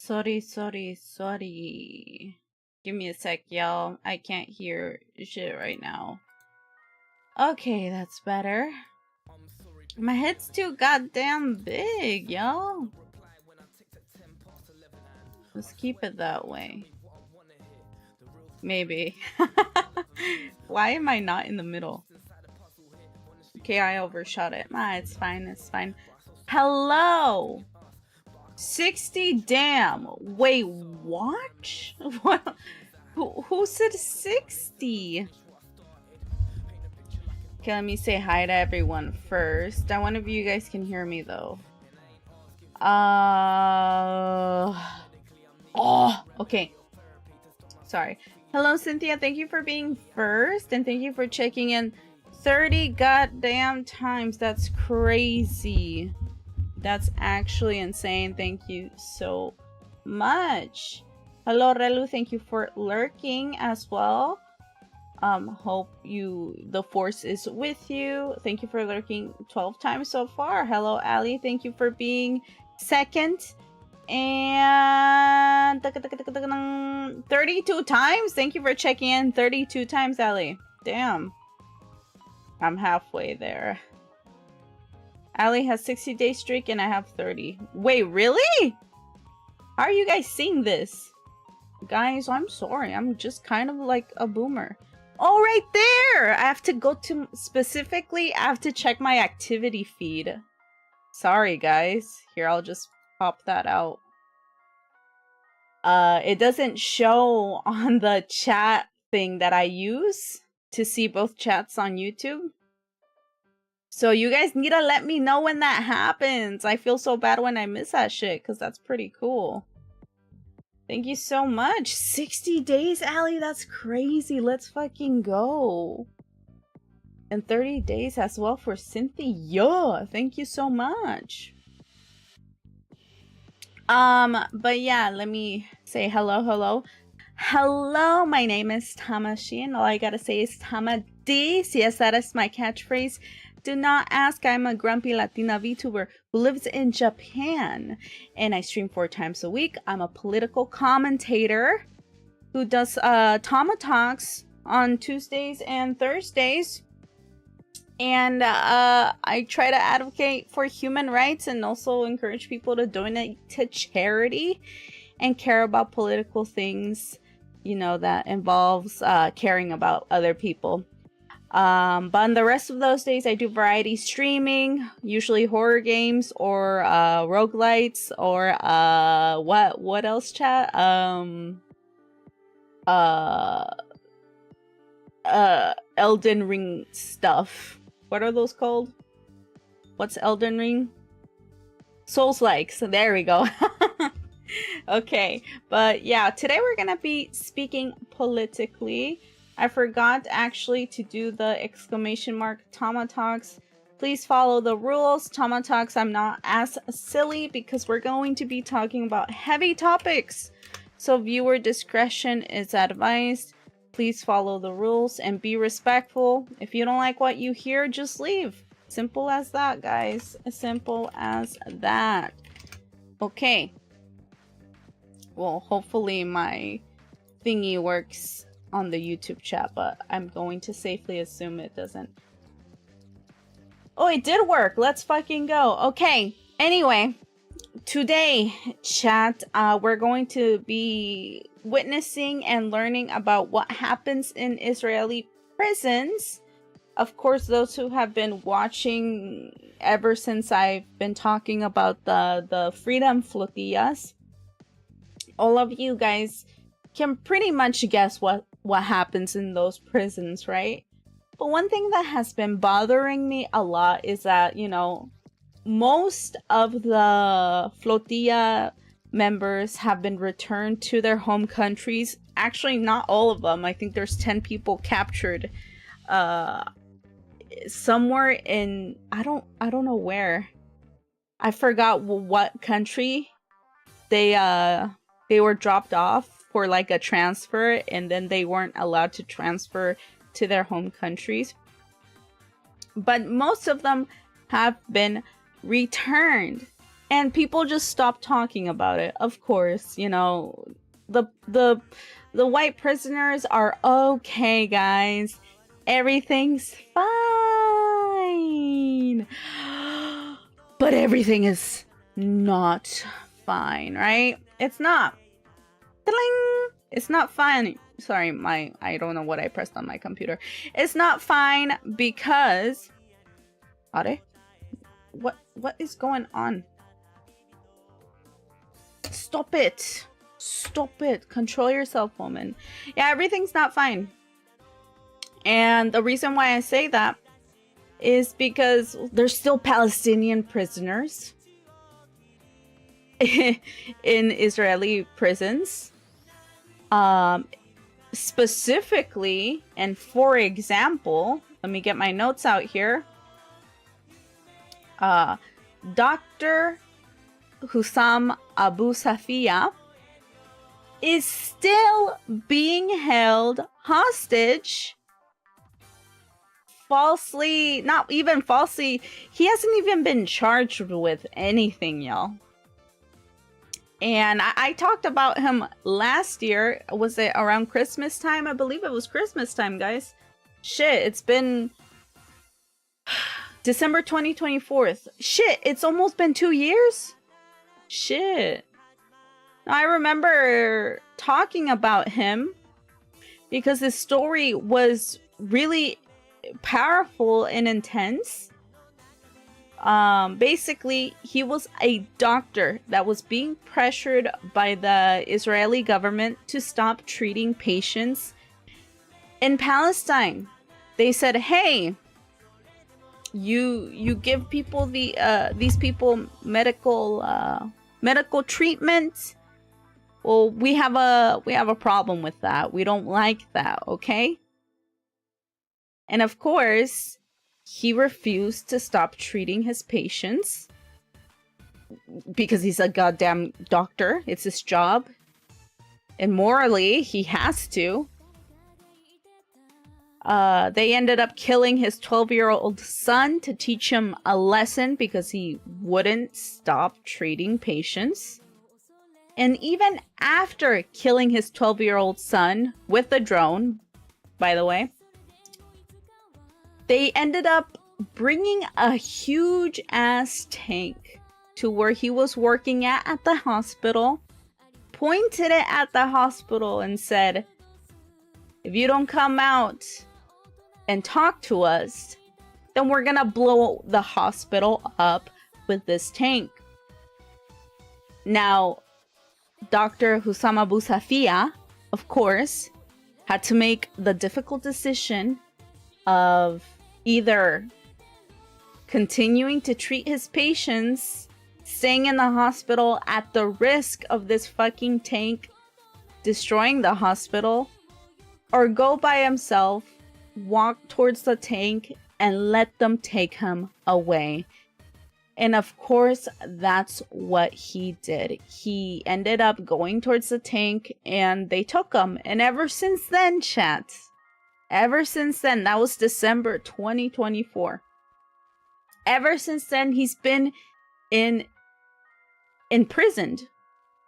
Sorry. Give me a sec, y'all. I can't hear shit right now. Okay, that's better. My head's too goddamn big, y'all. Let's keep it that way. Maybe. Why am I not in the middle? Okay, I overshot it. It's fine. Hello! 60, damn. Wait, what? What? Who said 60? Okay, let me say hi to everyone first. One of you guys can hear me though. Oh, okay. Sorry. Hello, Cynthia. Thank you for being first, and thank you for checking in 30 goddamn times. That's crazy. That's actually insane. Thank you so much. Hello, Relu. Thank you for lurking as well. Hope the force is with you. Thank you for lurking 12 times so far. Hello, Ali. Thank you for being second. And 32 times. Thank you for checking in 32 times, Ali. Damn. I'm halfway there. Ali has 60-day streak and I have 30. Wait, really? How are you guys seeing this? Guys, I'm sorry. I'm just kind of like a boomer. Oh, right there! I have to go to specifically, I have to check my activity feed. Sorry, guys. Here, I'll just pop that out. It doesn't show on the chat thing that I use to see both chats on YouTube. So you guys need to let me know when that happens. I feel so bad when I miss that shit, because that's pretty cool. Thank you so much. 60 days, Ali. That's crazy. Let's fucking go. And 30 days as well for Cynthia. Thank you so much. But yeah, let me say hello. Hello, my name is Tamashi, and all I gotta say is Tamadis. Yes, that is my catchphrase. Do not ask. I'm a grumpy Latina VTuber who lives in Japan, and I stream 4 times a week. I'm a political commentator who does TamaTalks on Tuesdays and Thursdays, and I try to advocate for human rights and also encourage people to donate to charity and care about political things, you know, that involves caring about other people. But on the rest of those days, I do variety streaming, usually horror games or roguelites or what else, chat? Elden Ring stuff. What are those called? What's Elden Ring? Souls-likes. So there we go. Okay, but yeah, today we're gonna be speaking politically. I forgot actually to do the exclamation mark TamaTalks. Please follow the rules. TamaTalks, I'm not as silly because we're going to be talking about heavy topics. So viewer discretion is advised. Please follow the rules and be respectful. If you don't like what you hear, just leave. Simple as that, guys. Simple as that. Okay. Well, hopefully my thingy works on the YouTube chat, but I'm going to safely assume it doesn't. Oh, it did work. Let's fucking go. Okay. Anyway, today, chat, we're going to be witnessing and learning about what happens in Israeli prisons. Of course, those who have been watching ever since I've been talking about the Freedom Flotillas, all of you guys can pretty much guess what happens in those prisons, right? But one thing that has been bothering me a lot is that, you know, most of the flotilla members have been returned to their home countries. Actually, not all of them. I think there's 10 people captured somewhere in I don't know where. I forgot what country they were dropped off for like a transfer, and then they weren't allowed to transfer to their home countries. But most of them have been returned. And people just stopped talking about it. Of course, you know, the white prisoners are okay, guys. Everything's fine. But everything is not fine, right? It's not. Ding! It's not fine. Sorry, I don't know what I pressed on my computer. It's not fine because Are? What is going on? Stop it. Stop it. Control yourself, woman. Yeah, everything's not fine. And the reason why I say that is because there's still Palestinian prisoners in Israeli prisons. Specifically, and for example, let me get my notes out here. Dr. Hussam Abu Saffiya is still being held hostage. Falsely, not even falsely, he hasn't even been charged with anything, y'all. And I talked about him last year. Was it around Christmas time? I believe it was Christmas time, guys. Shit, it's been December 2024. Shit, it's almost been 2 years? Shit. I remember talking about him because his story was really powerful and intense. Basically, he was a doctor that was being pressured by the Israeli government to stop treating patients in Palestine. They said, "Hey, you give people these people medical treatment. Well, we have a problem with that. We don't like that, okay?" And of course, he refused to stop treating his patients because he's a goddamn doctor. It's his job. And morally, he has to. They ended up killing his 12-year-old son to teach him a lesson because he wouldn't stop treating patients. And even after killing his 12-year-old son with a drone, by the way, they ended up bringing a huge ass tank to where he was working at the hospital, pointed it at the hospital and said, "If you don't come out and talk to us, then we're gonna blow the hospital up with this tank." Now, Dr. Hussam Abu Saffiya, of course, had to make the difficult decision of either continuing to treat his patients, staying in the hospital at the risk of this fucking tank destroying the hospital, or go by himself, walk towards the tank, and let them take him away. And of course, that's what he did. He ended up going towards the tank, and they took him. And ever since then, chat, ever since then, that was December 2024. Ever since then, he's been imprisoned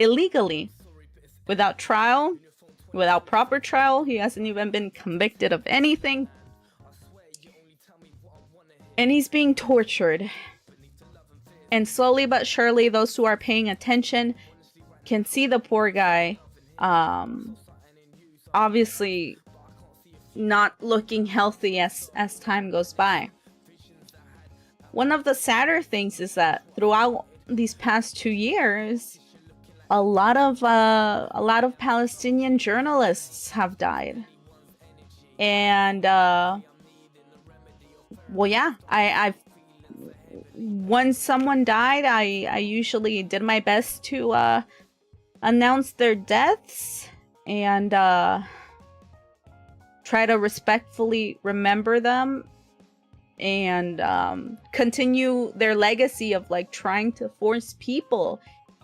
illegally, without trial, without proper trial. He hasn't even been convicted of anything. And he's being tortured. And slowly but surely, those who are paying attention can see the poor guy, obviously not looking healthy as time goes by. One of the sadder things is that throughout these past 2 years, a lot of Palestinian journalists have died. And well, yeah, I've once someone died, I usually did my best to announce their deaths and try to respectfully remember them and continue their legacy of like trying to force people,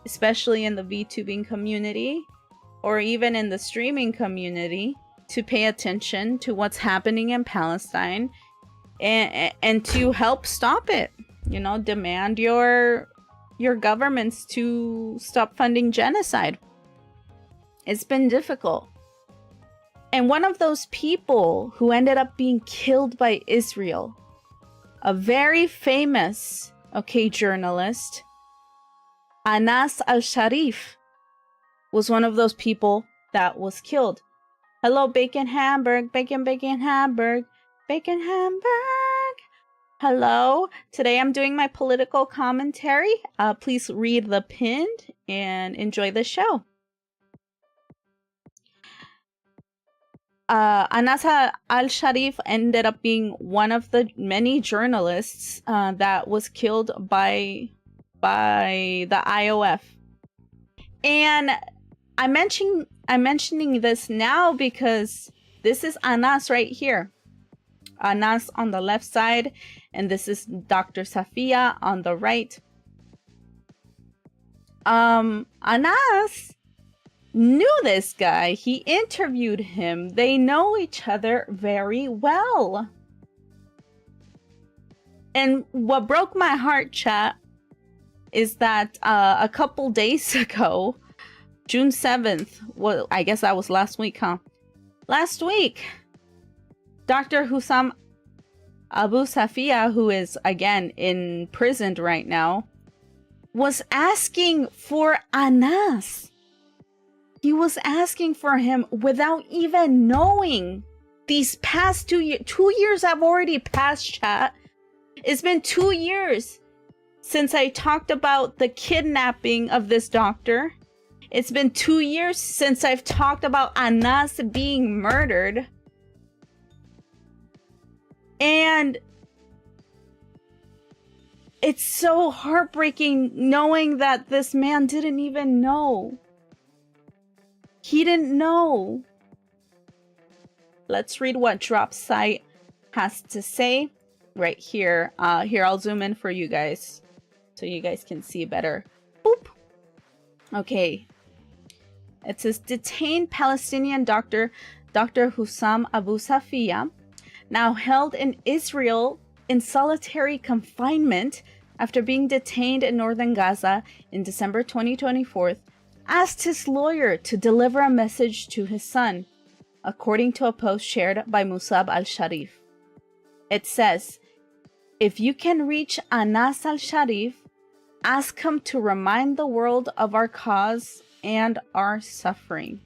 especially in the VTubing community or even in the streaming community, to pay attention to what's happening in Palestine and to help stop it. You know, demand your your governments to stop funding genocide. It's been difficult. And one of those people who ended up being killed by Israel, a very famous, journalist, Anas al-Sharif, was one of those people that was killed. Hello, Bacon Hamburg, Bacon Hamburg, Bacon Hamburg. Hello. Today I'm doing my political commentary. Please read the pinned and enjoy the show. Anas al-Sharif ended up being one of the many journalists that was killed by the IOF. And I'm mentioning this now because this is Anas right here. Anas on the left side, and this is Dr. Saffiya on the right. Anas knew this guy. He interviewed him. They know each other very well. And what broke my heart, chat, is that a couple days ago, June 7th, well, I guess that was last week, huh? Last week, Dr. Hussam Abu Saffiya, who is, again, imprisoned right now, was asking for Anas. He was asking for him without even knowing. These past 2 years, 2 years have already passed, chat. It's been 2 years since I talked about the kidnapping of this doctor. It's been 2 years since I've talked about Anas being murdered. And it's so heartbreaking knowing that this man didn't even know. He didn't know. Let's read what Dropsite has to say right here. Here, I'll zoom in for you guys so you guys can see better. Boop. Okay. It says, detained Palestinian doctor Hussam Abu Saffiya, now held in Israel in solitary confinement after being detained in northern Gaza in December 2024, asked his lawyer to deliver a message to his son, according to a post shared by Musab al-Sharif. It says, if you can reach Anas al-Sharif, ask him to remind the world of our cause and our suffering.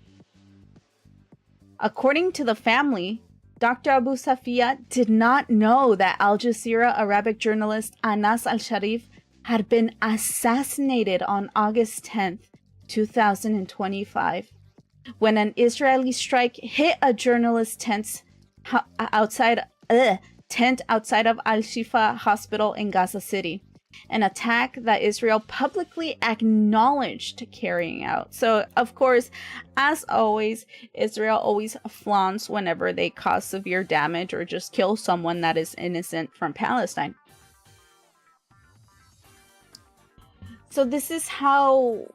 According to the family, Dr. Abu Saffiya did not know that Aljazera Arabic journalist Anas al-Sharif had been assassinated on August 10th, 2025, when an Israeli strike hit a journalist's tent outside of Al-Shifa Hospital in Gaza City, an attack that Israel publicly acknowledged carrying out. So, of course, as always, Israel always flaunts whenever they cause severe damage or just kill someone that is innocent from Palestine. So this is how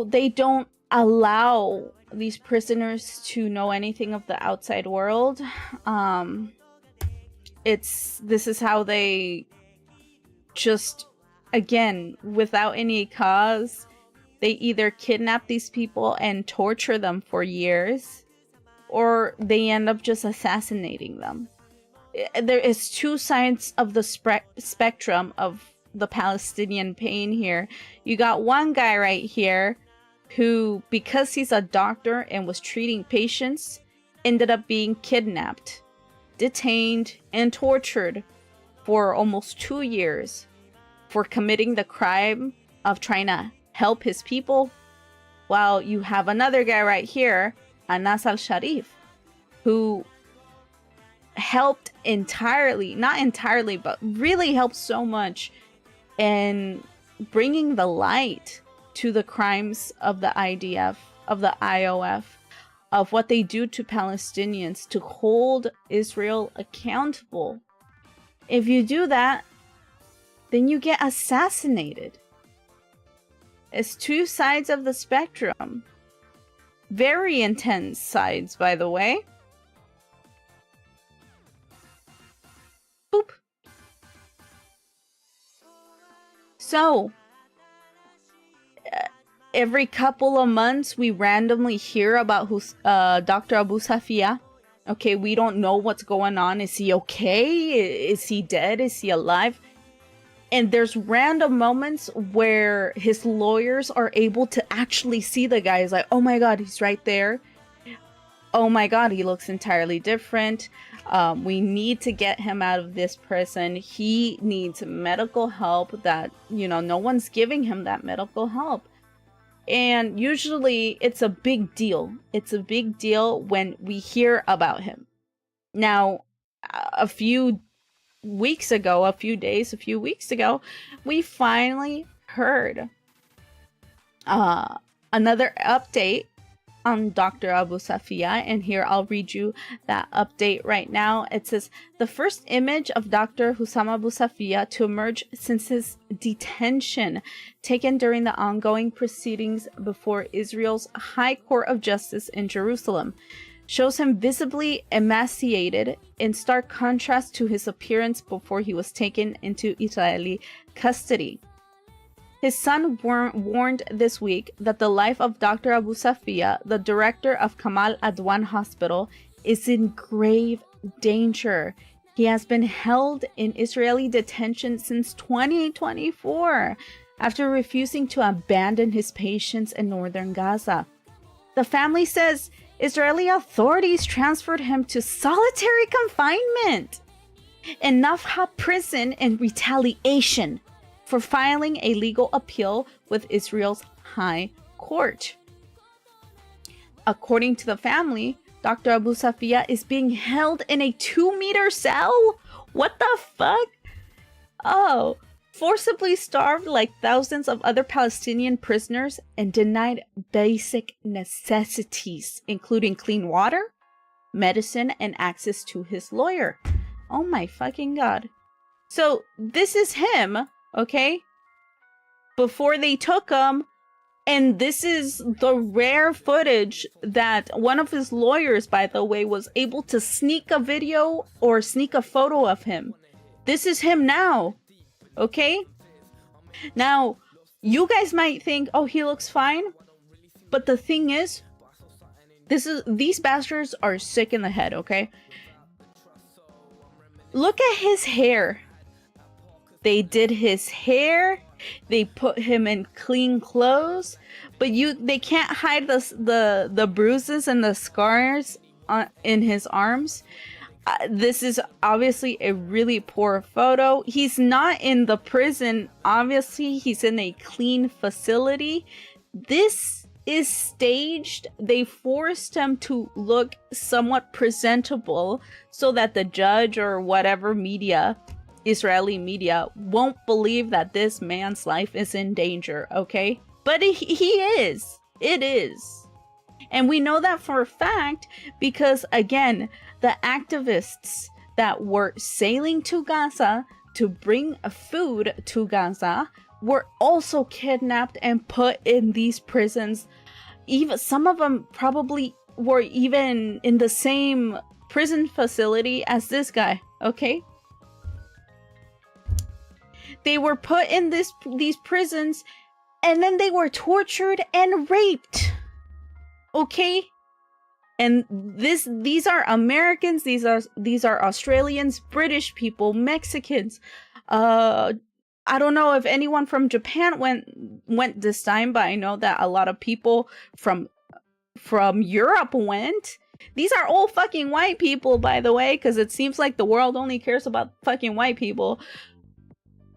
they don't allow these prisoners to know anything of the outside world. This is how they just, again, without any cause, they either kidnap these people and torture them for years, or they end up just assassinating them. There is two sides of the spectrum of the Palestinian pain here. You got one guy right here who, because he's a doctor and was treating patients, ended up being kidnapped, detained, and tortured for almost 2 years for committing the crime of trying to help his people. While you have another guy right here, Anas al-Sharif, who helped not entirely, but really helped so much in bringing the light to the crimes of the IDF, of the IOF, of what they do to Palestinians, to hold Israel accountable. If you do that, then you get assassinated. It's two sides of the spectrum. Very intense sides, by the way. So, every couple of months, we randomly hear about Dr. Abu Saffiya. Okay, we don't know what's going on. Is he okay? Is he dead? Is he alive? And there's random moments where his lawyers are able to actually see the guy. He's like, oh my God, he's right there. Oh my God, he looks entirely different. We need to get him out of this prison. He needs medical help that, no one's giving him that medical help. And usually it's a big deal. It's a big deal when we hear about him. Now, a few weeks ago, we finally heard another update on Dr. Abu Saffiya, and here I'll read you that update right now. It says, the first image of Dr. Hussam Abu Saffiya to emerge since his detention, taken during the ongoing proceedings before Israel's High Court of Justice in Jerusalem, shows him visibly emaciated, in stark contrast to his appearance before he was taken into Israeli custody. His son warned this week that the life of Dr. Abu Saffiya, the director of Kamal Adwan Hospital, is in grave danger. He has been held in Israeli detention since 2024 after refusing to abandon his patients in northern Gaza. The family says Israeli authorities transferred him to solitary confinement in Nafha prison in retaliation for filing a legal appeal with Israel's High Court. According to the family, Dr. Abu Saffiya is being held in a 2-meter cell? What the fuck? Oh, forcibly starved like thousands of other Palestinian prisoners and denied basic necessities, including clean water, medicine, and access to his lawyer. Oh my fucking God. So this is him, okay, before they took him, and this is the rare footage that one of his lawyers, by the way, was able to sneak a video or sneak a photo of him. This is him now, okay? Now, you guys might think, oh, he looks fine, but the thing is, these bastards are sick in the head, okay? Look at his hair. They did his hair. They put him in clean clothes, but they can't hide the bruises and the scars in his arms. This is obviously a really poor photo. He's not in the prison. Obviously, he's in a clean facility. This is staged. They forced him to look somewhat presentable so that the judge or whatever media, Israeli media, won't believe that this man's life is in danger, okay? But he is. It is. And we know that for a fact because, again, the activists that were sailing to Gaza to bring food to Gaza were also kidnapped and put in these prisons. Even some of them probably were even in the same prison facility as this guy, okay? They were put in these prisons, and then they were tortured and raped. Okay? And these are Americans, these are Australians, British people, Mexicans. I don't know if anyone from Japan went this time, but I know that a lot of people from Europe went. These are all fucking white people, by the way, because it seems like the world only cares about fucking white people.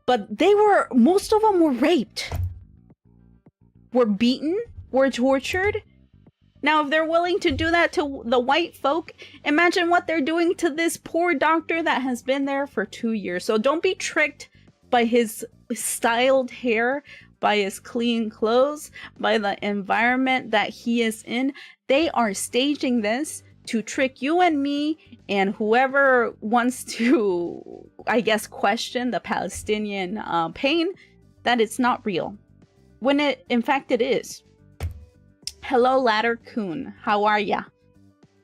But most of them were raped, were beaten, were tortured. Now, if they're willing to do that to the white folk, imagine what they're doing to this poor doctor that has been there for 2 years. So don't be tricked by his styled hair, by his clean clothes, by the environment that he is in. They are staging this to trick you and me and whoever wants to, I guess, question the Palestinian pain, that it's not real. When in fact it is. Hello, Ladder Coon. How are ya?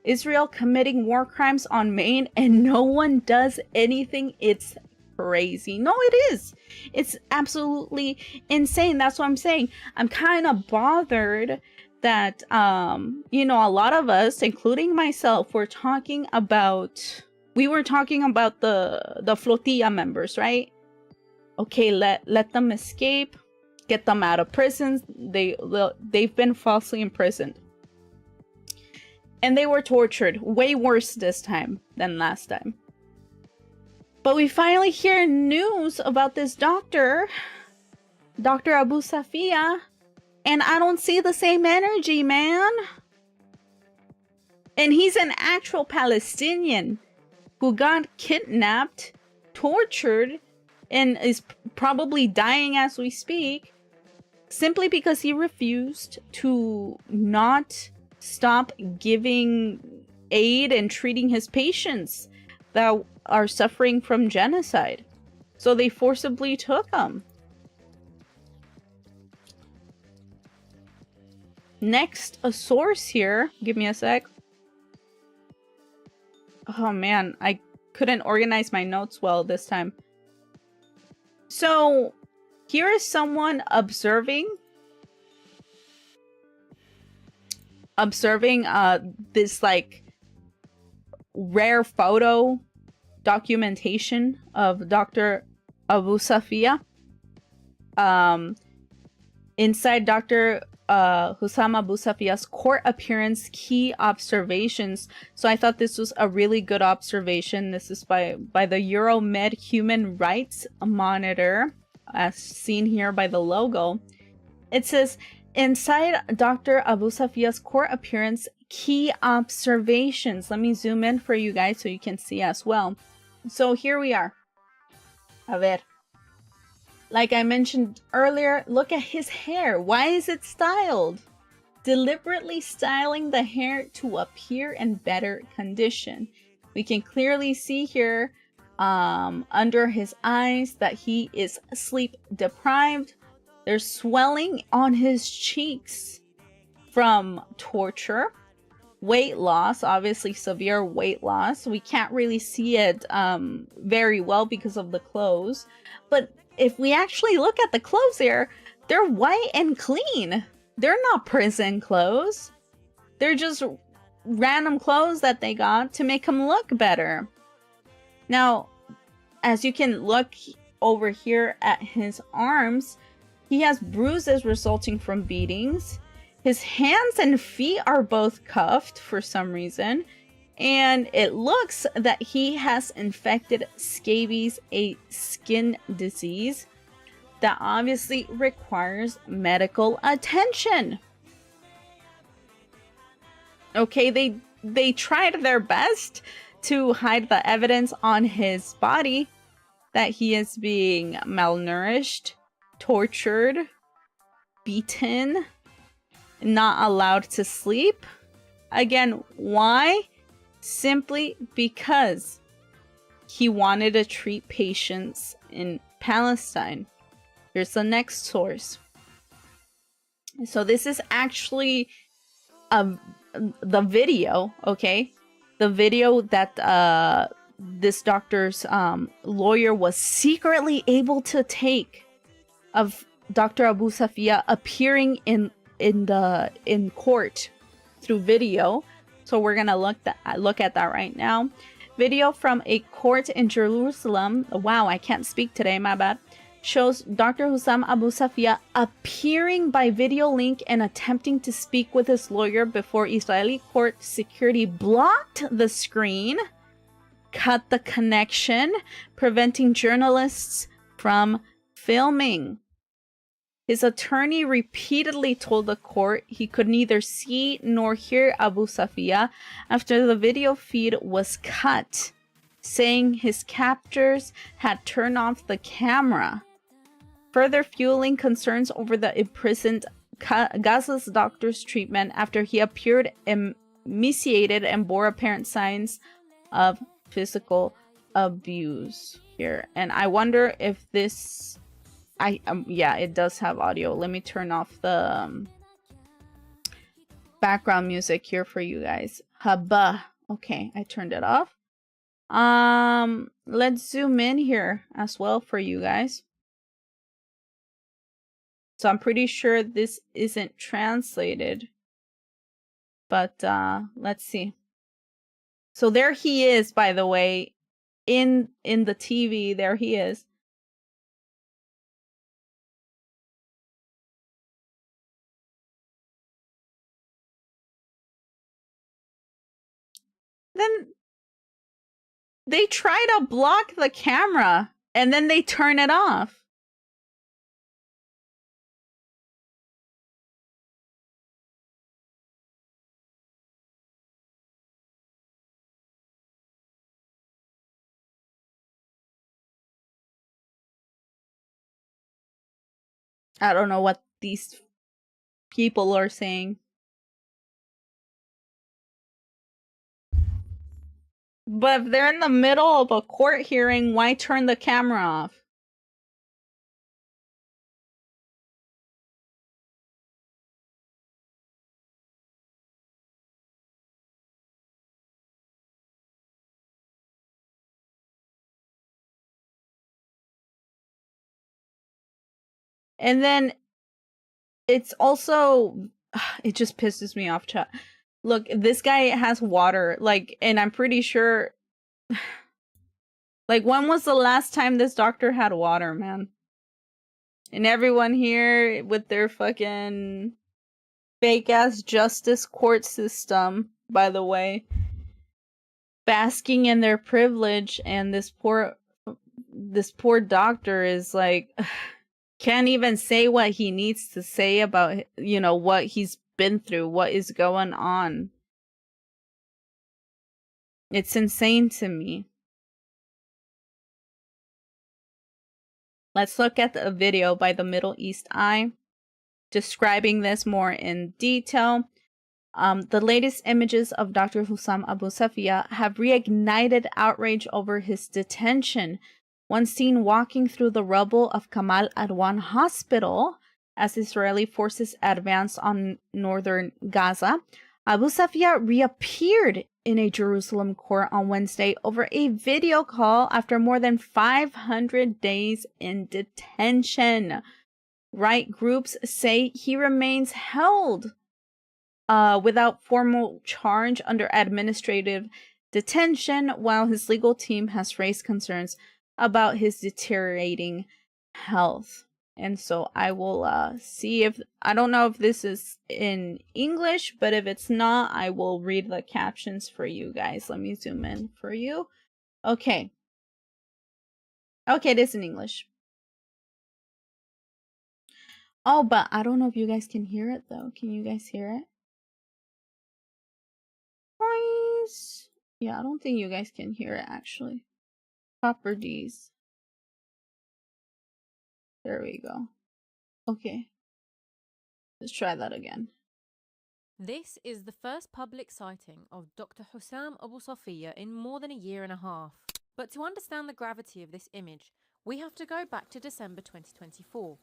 Israel committing war crimes on Maine and no one does anything. It's crazy. No, it is. It's absolutely insane. That's what I'm saying. I'm kind of bothered that, you know, a lot of us, including myself, we were talking about the flotilla members, right? Okay, let them escape, get them out of prison. They've been falsely imprisoned. And they were tortured way worse this time than last time. But we finally hear news about this doctor, Dr. Abu Saffiya, and I don't see the same energy, man. And he's an actual Palestinian who got kidnapped, tortured, and is probably dying as we speak, simply because he refused to not stop giving aid and treating his patients that are suffering from genocide. So they forcibly took him. Next, a source here. Give me a sec. Oh man, I couldn't organize my notes well this time. So here is someone observing this like rare photo documentation of Dr. Abu Saffiya. Inside Dr. Hussam Abu Saffiya's court appearance, key observations. So I thought this was a really good observation. This is by the Euromed Human Rights Monitor, as seen here by the logo. It says, inside Dr. Abu Saffiya's court appearance, key observations. Let me zoom in for you guys so you can see as well. So here we are. A ver. Like I mentioned earlier, look at his hair. Why is it styled? Deliberately styling the hair to appear in better condition. We can clearly see here under his eyes that he is sleep deprived. There's swelling on his cheeks from torture. Weight loss, obviously severe weight loss. We can't really see it very well because of the clothes. But if we actually look at the clothes here, they're white and clean. They're not prison clothes. They're just random clothes that they got to make him look better. Now, as you can look over here at his arms, he has bruises resulting from beatings. His hands and feet are both cuffed for some reason. And it looks that he has infected scabies, a skin disease that obviously requires medical attention. Okay, they tried their best to hide the evidence on his body that he is being malnourished, tortured, beaten, not allowed to sleep. Again, why? Simply because he wanted to treat patients in Palestine. Here's the next source. So this is actually the video, okay? The video that this doctor's lawyer was secretly able to take of Dr. Abu Saffiya appearing in court through video. So we're gonna look at that right now. Video from a court in Jerusalem. Wow, I can't speak today, my bad. Shows Dr. Hussam Abu Saffiya appearing by video link and attempting to speak with his lawyer before Israeli court security blocked the screen, cut the connection, preventing journalists from filming. His attorney repeatedly told the court he could neither see nor hear Abu Saffiya after the video feed was cut, saying his captors had turned off the camera, further fueling concerns over the imprisoned Gaza's doctor's treatment after he appeared emaciated and bore apparent signs of physical abuse here. And I wonder if this... yeah, it does have audio. Let me turn off the background music here for you guys. Haba. Okay, I turned it off. Let's zoom in here as well for you guys. So I'm pretty sure this isn't translated, but let's see. So there he is, by the way, in the TV. There he is. Then they try to block the camera and then they turn it off. I don't know what these people are saying. But if they're in the middle of a court hearing, why turn the camera off? And then it's also, it just pisses me off, chat. Look, this guy has water, like, and I'm pretty sure, like, when was the last time this doctor had water, man? And everyone here with their fucking fake ass justice court system, by the way, basking in their privilege, and this poor doctor is like, can't even say what he needs to say about, you know, what he's been through, what is going on. It's insane to me. Let's look at a video by the Middle East Eye describing this more in detail. The latest images of Dr. Hussam Abu Saffiya have reignited outrage over his detention. One seen walking through the rubble of Kamal Adwan Hospital as Israeli forces advanced on northern Gaza. Abu Saffiya reappeared in a Jerusalem court on Wednesday over a video call after more than 500 days in detention. Right groups say he remains held without formal charge under administrative detention, while his legal team has raised concerns about his deteriorating health. And so I will see if, I don't know if this is in English, but if it's not, I will read the captions for you guys. Let me zoom in for you. Okay. Okay, it is in English. Oh, but I don't know if you guys can hear it though. Can you guys hear it? Please. Yeah, I don't think you guys can hear it actually. Properties. There we go. Okay. Let's try that again. This is the first public sighting of Dr. Hussam Abu Saffiya in more than a year and a half. But to understand the gravity of this image, we have to go back to December 2024.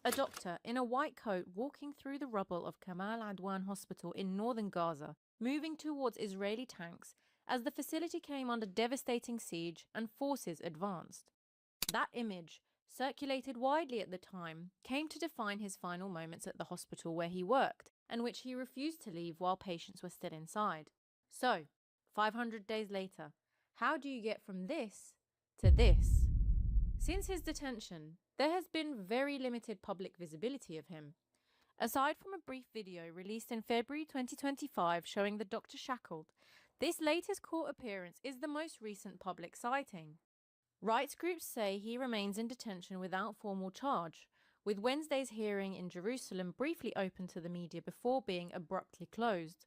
A doctor in a white coat walking through the rubble of Kamal Adwan Hospital in northern Gaza, moving towards Israeli tanks as the facility came under devastating siege and forces advanced. That image, circulated widely at the time, came to define his final moments at the hospital where he worked, and which he refused to leave while patients were still inside. So, 500 days later, how do you get from this to this? Since his detention, there has been very limited public visibility of him. Aside from a brief video released in February 2025 showing the doctor shackled, this latest court appearance is the most recent public sighting. Rights groups say he remains in detention without formal charge, with Wednesday's hearing in Jerusalem briefly open to the media before being abruptly closed.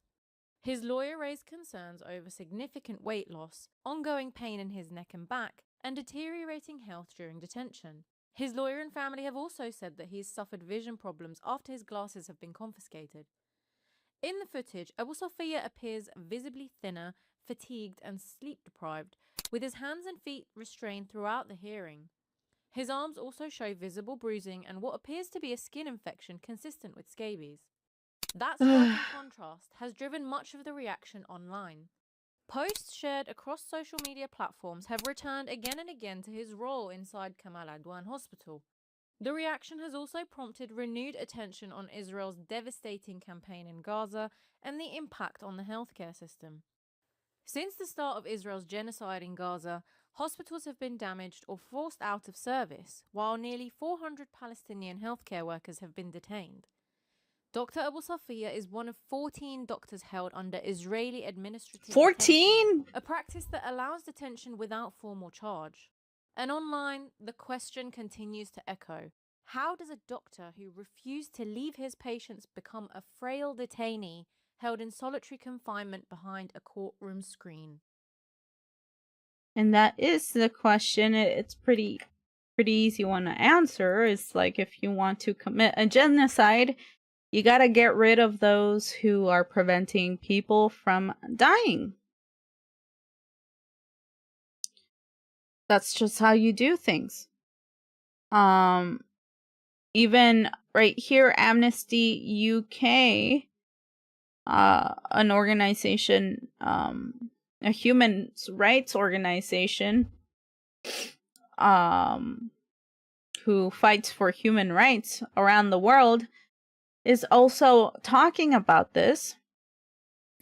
His lawyer raised concerns over significant weight loss, ongoing pain in his neck and back, and deteriorating health during detention. His lawyer and family have also said that he's suffered vision problems after his glasses have been confiscated. In the footage, Abu Saffiya appears visibly thinner, fatigued and sleep-deprived, with his hands and feet restrained throughout the hearing. His arms also show visible bruising and what appears to be a skin infection consistent with scabies. That striking contrast has driven much of the reaction online. Posts shared across social media platforms have returned again and again to his role inside Kamal Adwan Hospital. The reaction has also prompted renewed attention on Israel's devastating campaign in Gaza and the impact on the healthcare system. Since the start of Israel's genocide in Gaza, hospitals have been damaged or forced out of service, while nearly 400 Palestinian healthcare workers have been detained. Dr. Abu Saffiya is one of 14 doctors held under Israeli administrative 14? detention, a practice that allows detention without formal charge. And online, the question continues to echo. How does a doctor who refused to leave his patients become a frail detainee held in solitary confinement behind a courtroom screen? And that is the question. It's pretty easy one to answer. It's like, if you want to commit a genocide, you gotta get rid of those who are preventing people from dying. That's just how you do things. Even right here, Amnesty UK, an organization, a human rights organization, who fights for human rights around the world, is also talking about this.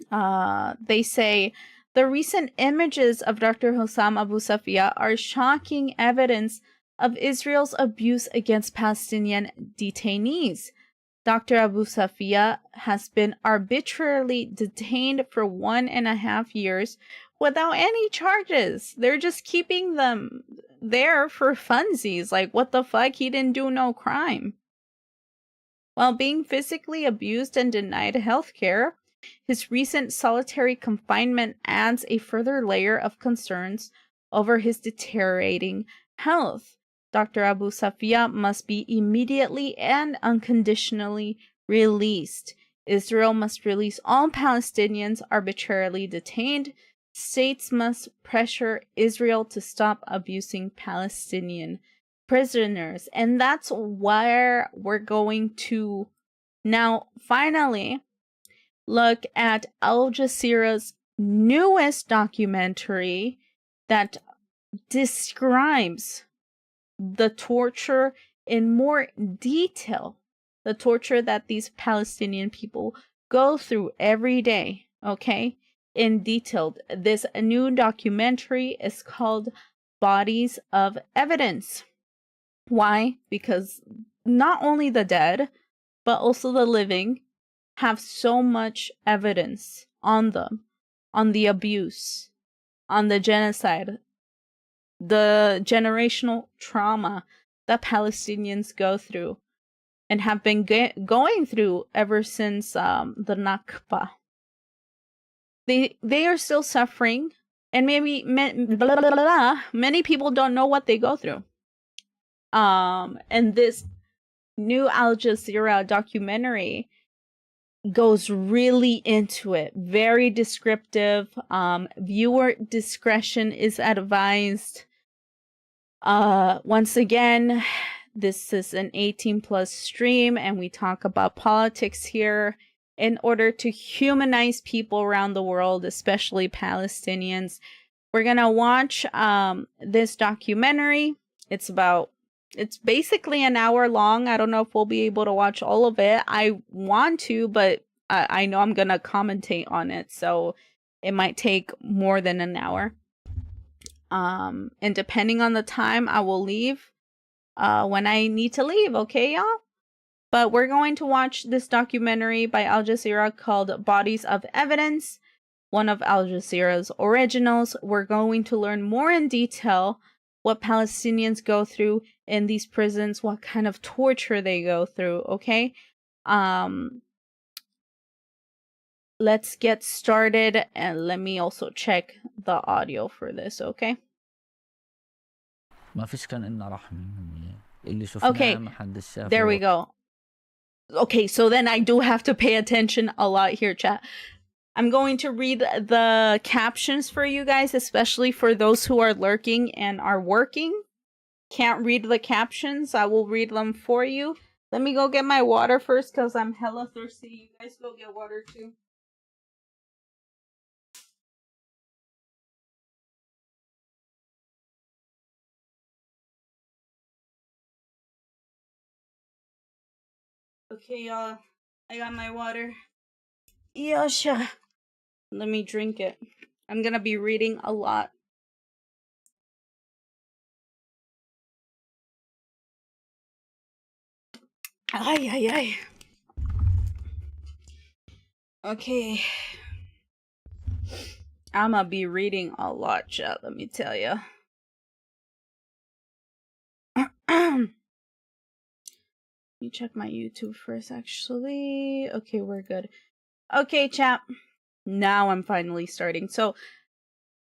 They say, the recent images of Dr. Hussam Abu Saffiya are shocking evidence of Israel's abuse against Palestinian detainees. Dr. Abu Saffiya has been arbitrarily detained for 1.5 years without any charges. They're just keeping them there for funsies. Like, what the fuck? He didn't do no crime. While being physically abused and denied health care, his recent solitary confinement adds a further layer of concerns over his deteriorating health. Dr. Abu Saffiya must be immediately and unconditionally released. Israel must release all Palestinians arbitrarily detained. States must pressure Israel to stop abusing Palestinian prisoners. And that's where we're going to now finally look at Aljazeera's newest documentary that describes the torture in more detail, the torture that these Palestinian people go through every day, okay? In detail. This new documentary is called Bodies of Evidence. Why? Because not only the dead, but also the living have so much evidence on them, on the abuse, on the genocide, the generational trauma that Palestinians go through and have been going through ever since the Nakba. They are still suffering, and maybe many people don't know what they go through. And this new Aljazera documentary goes really into it. Very descriptive. Viewer discretion is advised. Once again, this is an 18+ stream, and we talk about politics here in order to humanize people around the world, especially Palestinians. We're gonna watch this documentary. It's basically an hour long. I don't know if we'll be able to watch all of it. I want to, but I know I'm gonna commentate on it, so it might take more than an hour. And depending on the time, I will leave when I need to leave, okay, y'all? But we're going to watch this documentary by Aljazera called Bodies of Evidence, one of Aljazera's originals. We're going to learn more in detail what Palestinians go through in these prisons, what kind of torture they go through, okay? Let's get started, and let me also check the audio for this, okay? Okay, there we go. Okay, so then I do have to pay attention a lot here, chat. I'm going to read the captions for you guys, especially for those who are lurking and are working. Can't read the captions. I will read them for you. Let me go get my water first, because I'm hella thirsty. You guys go get water too. Okay, y'all. I got my water. Yosha. Let me drink it. I'm gonna be reading a lot. Ay, ay, ay. Okay. I'ma be reading a lot, chat, let me tell ya. Let me check my YouTube first, actually. Okay, we're good. Okay, chat. Now I'm finally starting. So,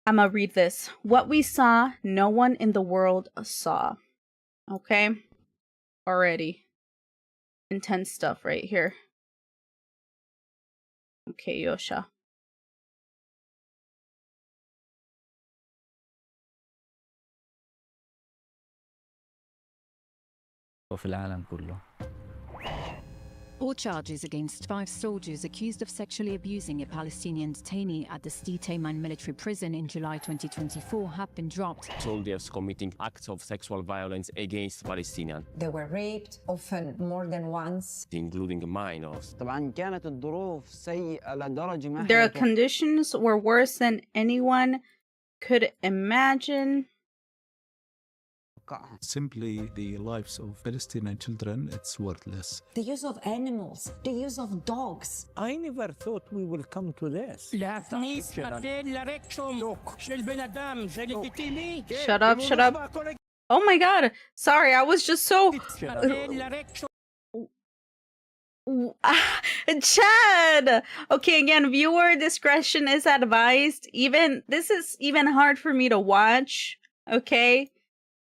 I'ma read this. What we saw, no one in the world saw. Okay? Already. Intense stuff right here. Okay, Yosha. وفي العالم كله. All charges against 5 soldiers accused of sexually abusing a Palestinian detainee at the DETAINED military prison in July 2024 have been dropped. Soldiers committing acts of sexual violence against Palestinians, They were raped, often more than once. including minors. طبعا كانت الظروف سيئة لدرجة ما Their conditions were worse than anyone could imagine. Simply, the lives of Palestinian children, it's worthless. The use of animals, the use of dogs. I never thought we will come to this. Shut up, shut up. Oh my god. Sorry, I was just so... Chad! Okay, again, viewer discretion is advised. This is even hard for me to watch. Okay?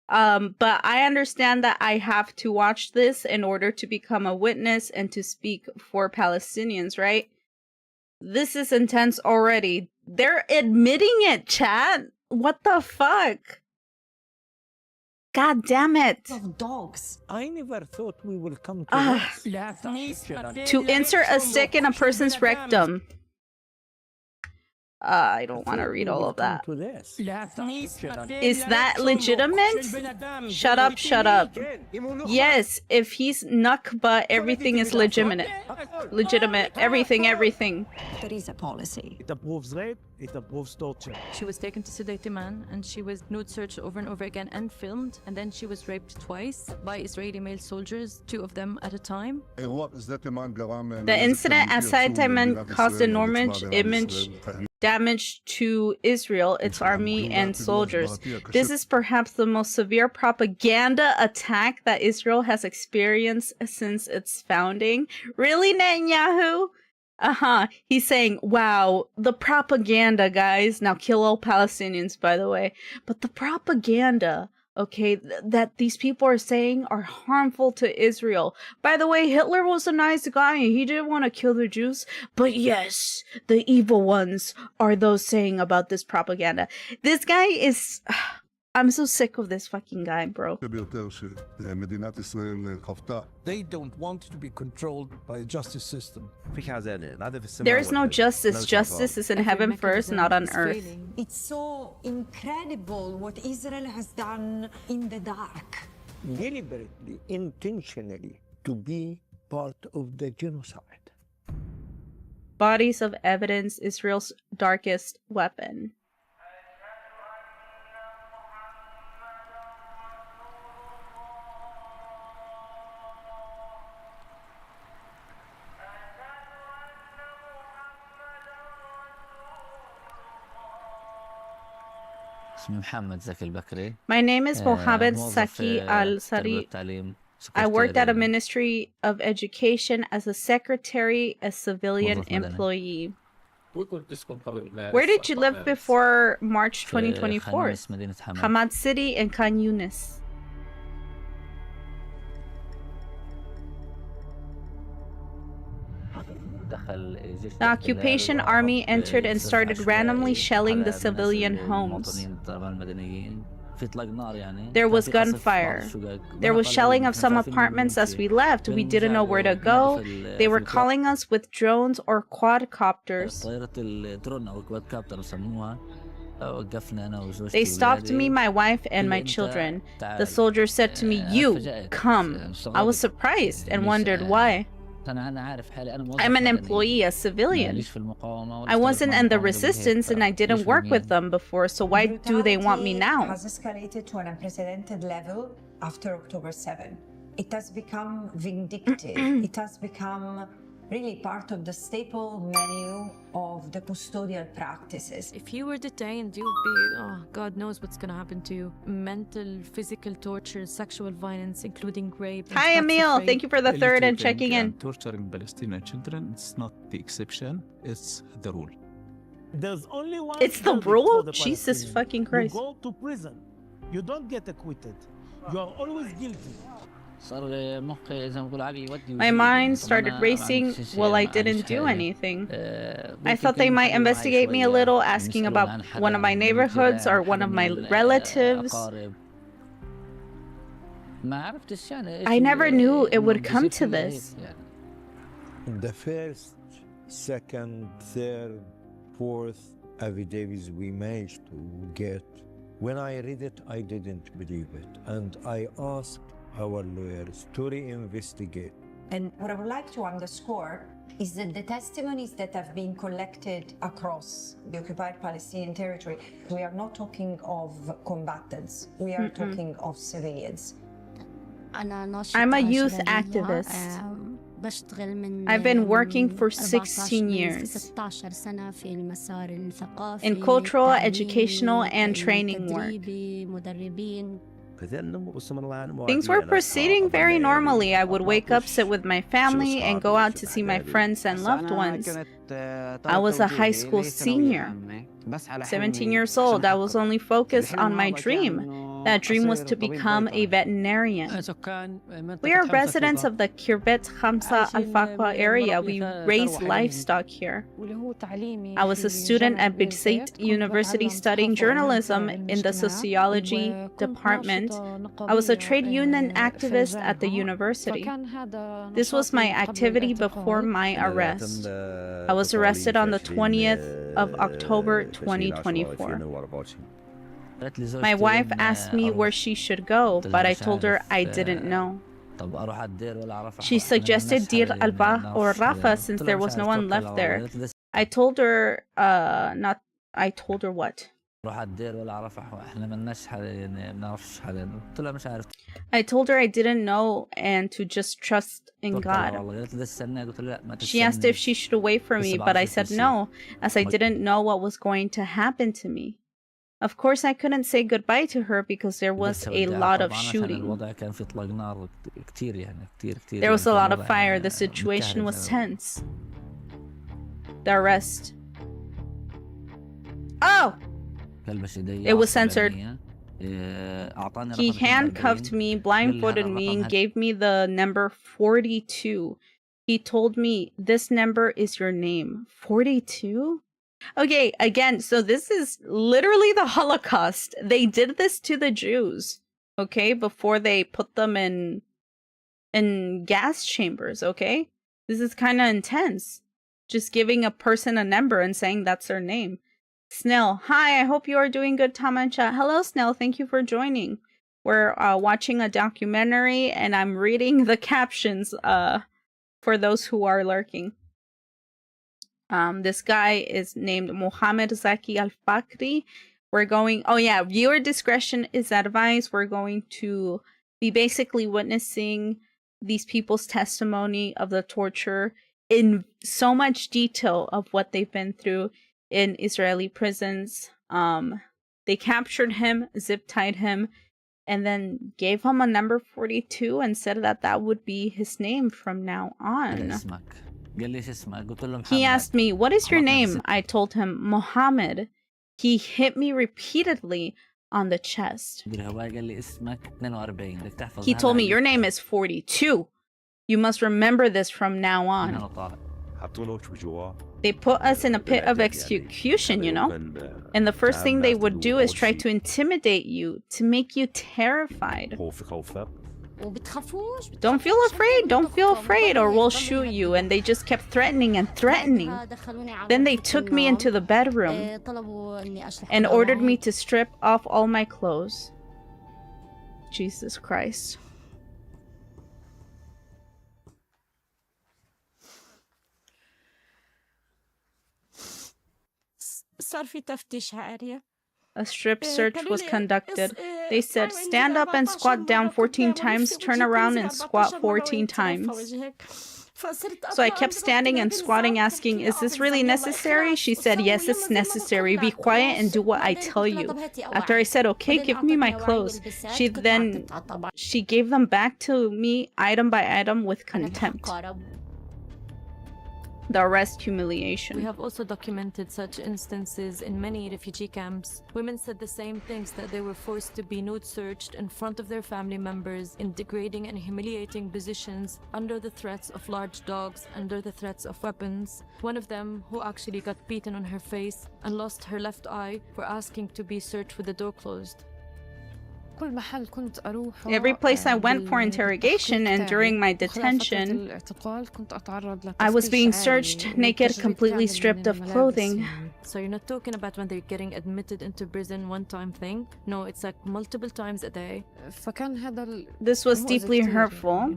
But I understand that I have to watch this in order to become a witness and to speak for Palestinians, right? This is intense already. They're admitting it, chat. What the fuck? God damn it. Of dogs. I never thought we will come to this. To insert a stick in a person's rectum. I don't want to read all of that. Is that legitimate? Shut up, shut up. Yes, if he's Nakba, everything is legitimate. Legitimate. Everything. There is a policy. It approves rape, it approves torture. She was taken to sedate a man and she was nude searched over and over again and filmed, and then she was raped twice by Israeli male soldiers, 2 of them at a time. The incident at Saitaiman caused enormous damage to Israel, its army, and soldiers. This is perhaps the most severe propaganda attack that Israel has experienced since its founding. Really, Netanyahu? He's saying, wow, the propaganda, guys. Now, kill all Palestinians, by the way. But the propaganda, okay, that these people are saying are harmful to Israel. By the way, Hitler was a nice guy. He didn't want to kill the Jews. But yes, the evil ones are those saying about this propaganda. This guy is... I'm so sick of this fucking guy, bro. They don't want to be controlled by a justice system. There is no justice. Justice is in heaven first, not on earth. It's so incredible what Israel has done in the dark. Deliberately, intentionally, to be part of the genocide. Bodies of evidence, Israel's darkest weapon. My name is Mohammed Saki Al-Sari. I worked at a Ministry of Education as a secretary, a civilian employee. Where did you live before March 2024? Hamad City and Khan Yunis. The occupation army entered and started randomly shelling the civilian homes. There was gunfire. There was shelling of some apartments as we left. We didn't know where to go. They were calling us with drones or quadcopters. They stopped me, my wife, and my children. The soldier said to me, "You, come." I was surprised and wondered why. I'm an employee, a civilian. I wasn't in the resistance and I didn't work with them before, so why do they want me now? Has escalated to an unprecedented level after October 7. It has become vindictive. It has become really part of the staple menu of the custodial practices. If you were detained, you would be, oh, God knows what's going to happen to you. Mental, physical torture, sexual violence, including rape. Hi, Emil. Thank you for the third and checking in. Torturing Palestinian children, it's not the exception, it's the rule. There's only one. It's the rule? Jesus fucking Christ. You go to prison. You don't get acquitted. You are always guilty. My mind started racing. Well, I didn't do anything. I thought they might investigate me a little, asking about one of my neighborhoods or one of my relatives. I never knew it would come to this. The first, second, third, fourth affidavits we managed to get, when I read it, I didn't believe it. And I asked our lawyers to reinvestigate. And what I would like to underscore is that the testimonies that have been collected across the occupied Palestinian territory, we are not talking of combatants, we are talking of civilians. I'm a youth activist. I've been working for 16 years in cultural, educational, and training work. Things were proceeding very normally. I would wake up, sit with my family, and go out to see my friends and loved ones. I was a high school senior, 17 years old. I was only focused on my dream. That dream was to become a veterinarian. We are residents of the Kirbet Khamsa Al-Faqwa area. We raise livestock here. I was a student at Birzeit University studying journalism in the sociology department. I was a trade union activist at the university. This was my activity before my arrest. I was arrested on the 20th of October 2024. My wife asked me where she should go, but I told her I didn't know. She suggested Dir al-Bah or Rafah since there was no one left there. I told her, I told her what? I told her I didn't know and to just trust in God. She asked if she should wait for me, but I said no, as I didn't know what was going to happen to me. Of course, I couldn't say goodbye to her because there was a lot of shooting. There was a lot of fire. The situation was tense. The arrest. Oh! It was censored. He handcuffed me, blindfolded me, and gave me the number 42. He told me, this number is your name. 42? Okay, again, so this is literally the Holocaust. They did this to the Jews, okay, before they put them in gas chambers, okay? This is kind of intense. Just giving a person a number and saying that's their name. Snell, hi, I hope you are doing good, Tom and chat. Hello, Snell, thank you for joining. We're watching a documentary and I'm reading the captions for those who are lurking. This guy is named Mohammed Zaki Al-Fakri. We're going, oh yeah, viewer discretion is advised. We're going to be basically witnessing these people's testimony of the torture in so much detail of what they've been through in Israeli prisons. They captured him, zip-tied him, and then gave him a number 42 and said that that would be his name from now on. He asked me, what is your name? I told him, Mohammed. He hit me repeatedly on the chest. He told me, your name is 42. You must remember this from now on. They put us in a pit of execution, you know? And the first thing they would do is try to intimidate you, to make you terrified. Don't feel afraid, don't feel afraid, or we'll shoot you. And they just kept threatening and threatening. Then they took me into the bedroom and ordered me to strip off all my clothes. Jesus Christ. A strip search was conducted. They said, stand up and squat down 14 times, turn around and squat 14 times. So I kept standing and squatting, asking, is this really necessary? She said, yes, it's necessary. Be quiet and do what I tell you. After I said, okay, give me my clothes. She gave them back to me item by item with contempt. The arrest humiliation. We have also documented such instances in many refugee camps. Women said the same things, that they were forced to be nude searched in front of their family members in degrading and humiliating positions under the threats of large dogs, under the threats of weapons. One of them, who actually got beaten on her face and lost her left eye for asking to be searched with the door closed. Every place I went for interrogation and during my detention, I was being searched naked, completely stripped of clothing. So you're not talking about when they're getting admitted into prison one-time thing. No, it's like multiple times a day. This was deeply hurtful.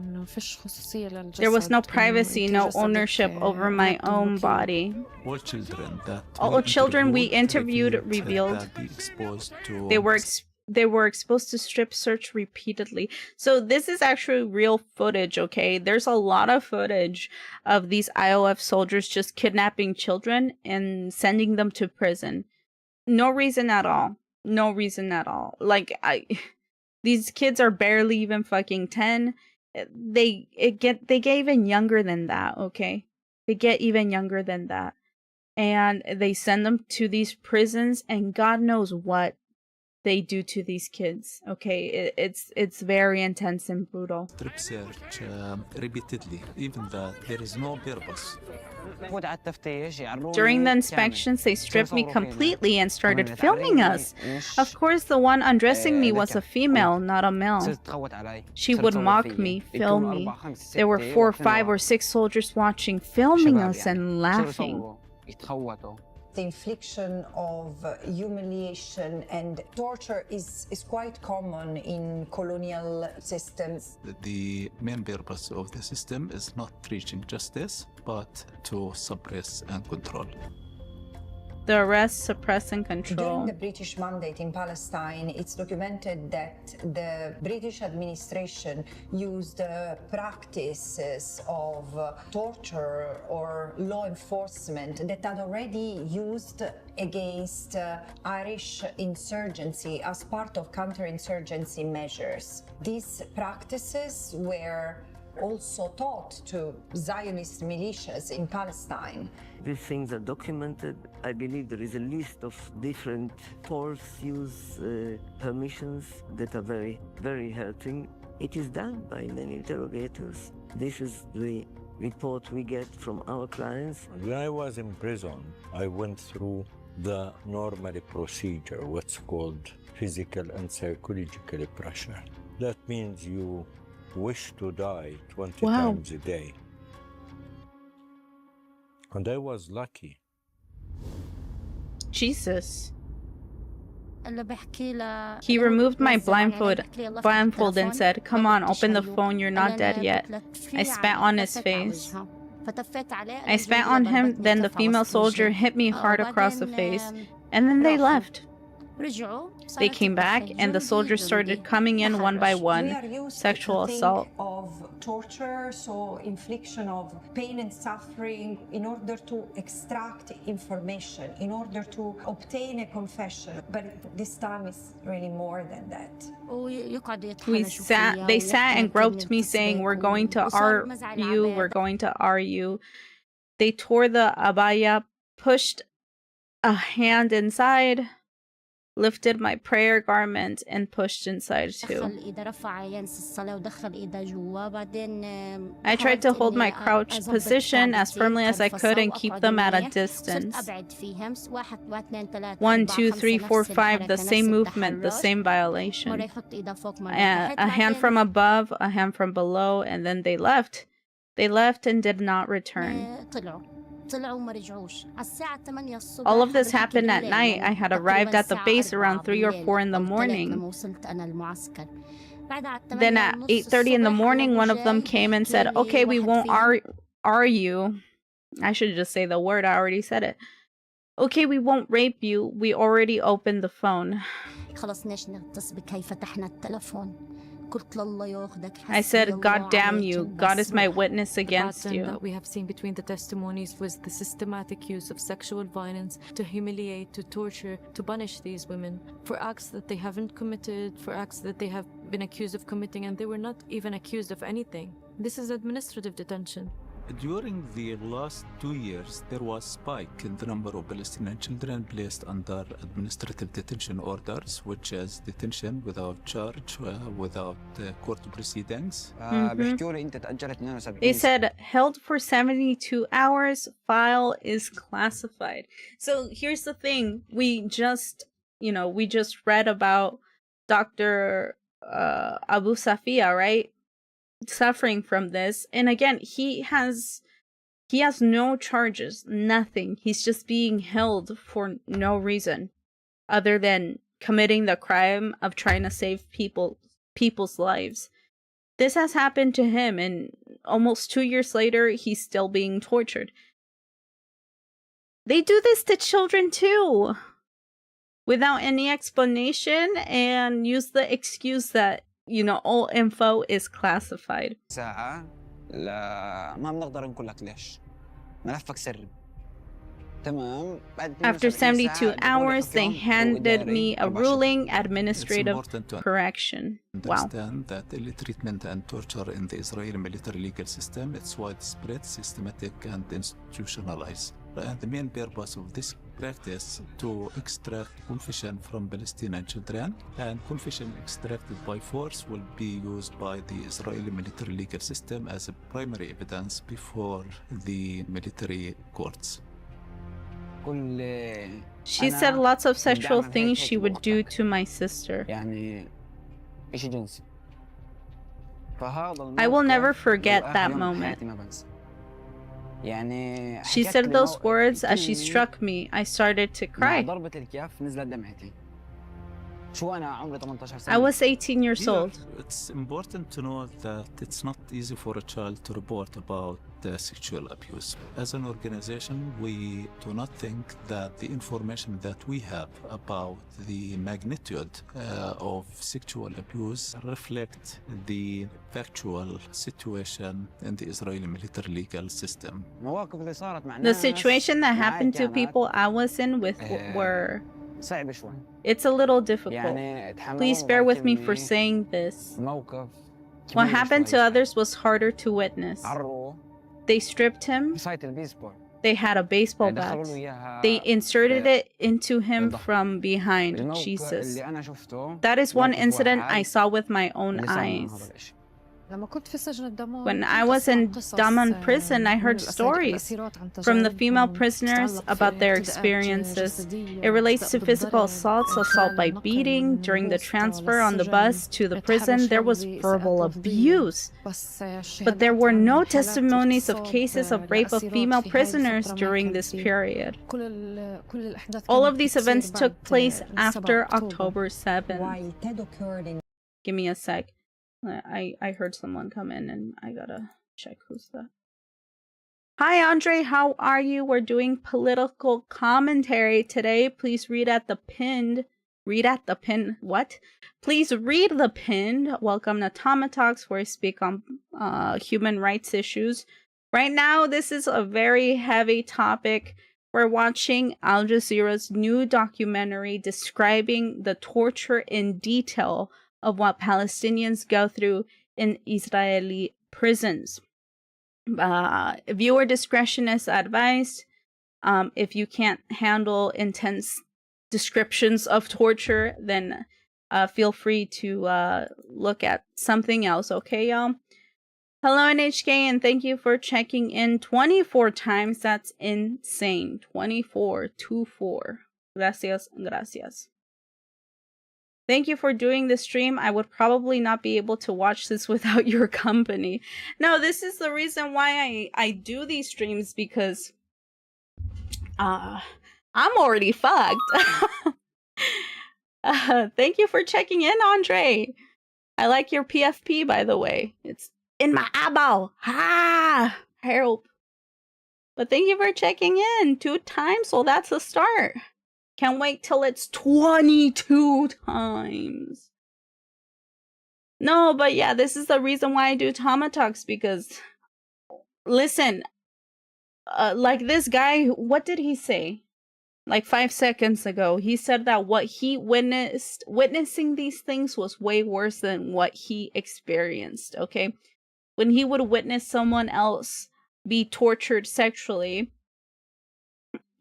There was no privacy, no ownership over my own body. All children we interviewed revealed they were exposed to strip search repeatedly. So this is actually real footage, okay? There's a lot of footage of these IOF soldiers just kidnapping children and sending them to prison. No reason at all. No reason at all. Like, these kids are barely even fucking 10. They get even younger than that, okay? They get even younger than that. And they send them to these prisons, and God knows what they do to these kids. Okay, it's very intense and brutal. Strip search repeatedly, even that there is no purpose. During the inspections, they stripped me completely and started filming us. Of course, the one undressing me was a female, not a male. She would mock me, film me. There were 4, 5, or 6 soldiers watching, filming us and laughing. The infliction of humiliation and torture is quite common in colonial systems. The main purpose of the system is not reaching justice, but to suppress and control. The arrest, suppress, and control. During the British mandate in Palestine, it's documented that the British administration used practices of torture or law enforcement that had already used against Irish insurgency as part of counterinsurgency measures. These practices were also taught to Zionist militias in Palestine. These things are documented. I believe there is a list of different force use permissions that are very, very hurting. It is done by many interrogators. This is the report we get from our clients. When I was in prison, I went through the normal procedure, what's called physical and psychological pressure. That means you wish to die 20 times a day. And I was lucky. Jesus. He removed my blindfold and said, come on, open the phone, you're not dead yet. I spat on his face. I spat on him, then the female soldier hit me hard across the face, and then they left. They came back, and the soldiers started coming in one by one. Sexual assault. Of torture, so infliction of pain and suffering in order to extract information, in order to obtain a confession. But this time is really more than that. They sat and groped me, saying, we're going to R-U, we're going to R-U. They tore the abaya, pushed a hand inside, lifted my prayer garment and pushed inside too. I tried to hold my crouched position as firmly as I could and keep them at a distance. 1, 2, 3, 4, 5, the same movement, the same violation. A hand from above, a hand from below, and then they left. They left and did not return. All of this happened at night. I had arrived at the base around 3 or 4 in the morning. Then at 8:30 in the morning, one of them came and said, okay, we won't R you. I should just say the word, I already said it. Okay, we won't rape you. We already opened the phone. I said, God damn you. God is my witness against The pattern you. that we have seen between the testimonies was the systematic use of sexual violence to humiliate, to torture, to punish these women for acts that they haven't committed, for acts that they have been accused of committing, and they were not even accused of anything. This is administrative detention. During the last 2 years, there was a spike in the number of Palestinian children placed under administrative detention orders, which is detention without charge, without court proceedings. They said held for 72 hours, file is classified. So here's the thing. We just read about Dr. Abu Saffiya, right? Suffering from this, and again, he has no charges, nothing. He's just being held for no reason other than committing the crime of trying to save people's lives. This has happened to him, and almost 2 years later he's still being tortured. They do this to children too, without any explanation, and use the excuse that all info is classified. ساعة لا ما بنقدر نقول لك ليش ملفك سري. تمام. After 72 hours, they handed me a ruling, administrative correction. Wow. Understand that ill treatment and torture in the Israeli military legal system, it's widespread, systematic, and institutionalized. And the main purpose of this practice to extract confession from Palestinian children, and confession extracted by force will be used by the Israeli military legal system as a primary evidence before the military courts. She said lots of sexual things she would do to my sister. I will never forget that moment. She said those words as she struck me. I started to cry. I was 18 years old. It's important to know that it's not easy for a child to report about sexual abuse. As an organization, we do not think that the information that we have about the magnitude of sexual abuse reflect the factual situation in the Israeli military legal system. The situation that happened to people I was in with were... It's a little difficult. Please bear with me for saying this. What happened to others was harder to witness. They stripped him. They had a baseball bat. They inserted it into him from behind. Jesus. That is one incident I saw with my own eyes. When I was in Daman prison, I heard stories from the female prisoners about their experiences. It relates to physical assaults, assault by beating. During the transfer on the bus to the prison, there was verbal abuse. But there were no testimonies of cases of rape of female prisoners during this period. All of these events took place after October 7th. Give me a sec. I heard someone come in and I gotta check who's that. Hi Andre, how are you? We're doing political commentary today. Please read at the pinned. What? Please read the pinned. Welcome to TamaTalks, where I speak on human rights issues. Right now, this is a very heavy topic. We're watching Aljazera's new documentary describing the torture in detail of what Palestinians go through in Israeli prisons. Viewer discretion is advised. If you can't handle intense descriptions of torture, then feel free to look at something else, okay, y'all? Hello, NHK, and thank you for checking in 24 times. That's insane. 24. Gracias, gracias. Thank you for doing the stream. I would probably not be able to watch this without your company. No, this is the reason why I do these streams, because I'm already fucked. Thank you for checking in, Andre. I like your PFP, by the way. It's in my eyeball. Ah, help. But thank you for checking in 2 times. Well, that's a start. Can't wait till it's 22 times. No, but yeah, this is the reason why I do TamaTalks, because listen, like this guy, what did he say? Like 5 seconds ago, he said that what he witnessing these things was way worse than what he experienced, okay? When he would witness someone else be tortured sexually,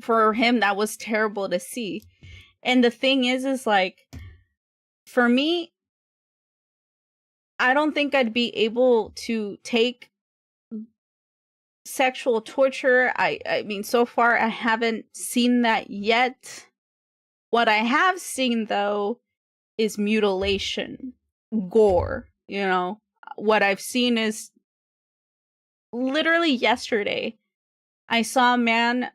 for him, that was terrible to see. And the thing is like, for me, I don't think I'd be able to take sexual torture. I mean, so far I haven't seen that yet. What I have seen though is mutilation, gore, you know. What I've seen is literally yesterday I saw a man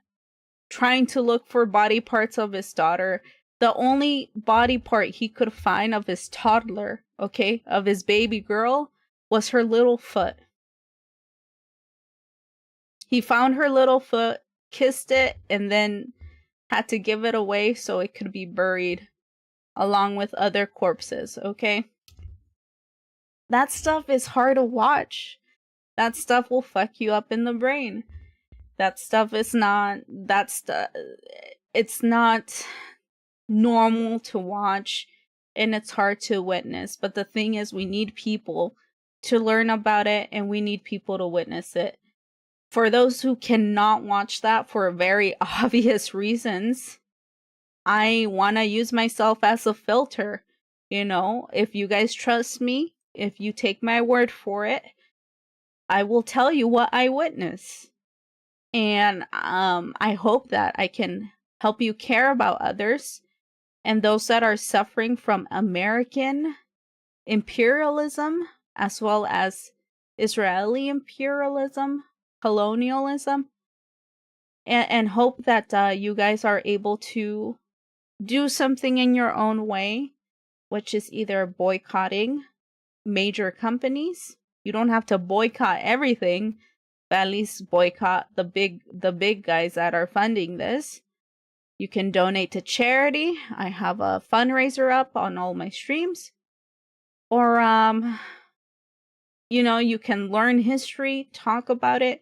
trying to look for body parts of his daughter. The only body part he could find of his toddler, okay, of his baby girl, was her little foot. He found her little foot, kissed it, and then had to give it away so it could be buried along with other corpses, okay? That stuff is hard to watch. That stuff will fuck you up in the brain. That stuff is not, it's not normal to watch, and it's hard to witness. But the thing is, we need people to learn about it, and we need people to witness it. For those who cannot watch that for very obvious reasons, I want to use myself as a filter. You know, if you guys trust me, if you take my word for it, I will tell you what I witness. And I hope that I can help you care about others and those that are suffering from American imperialism, as well as Israeli imperialism, colonialism, and hope that you guys are able to do something in your own way, which is either boycotting major companies. You don't have to boycott everything, but at least boycott the big guys that are funding this. You can donate to charity. I have a fundraiser up on all my streams. Or you know, you can learn history, talk about it,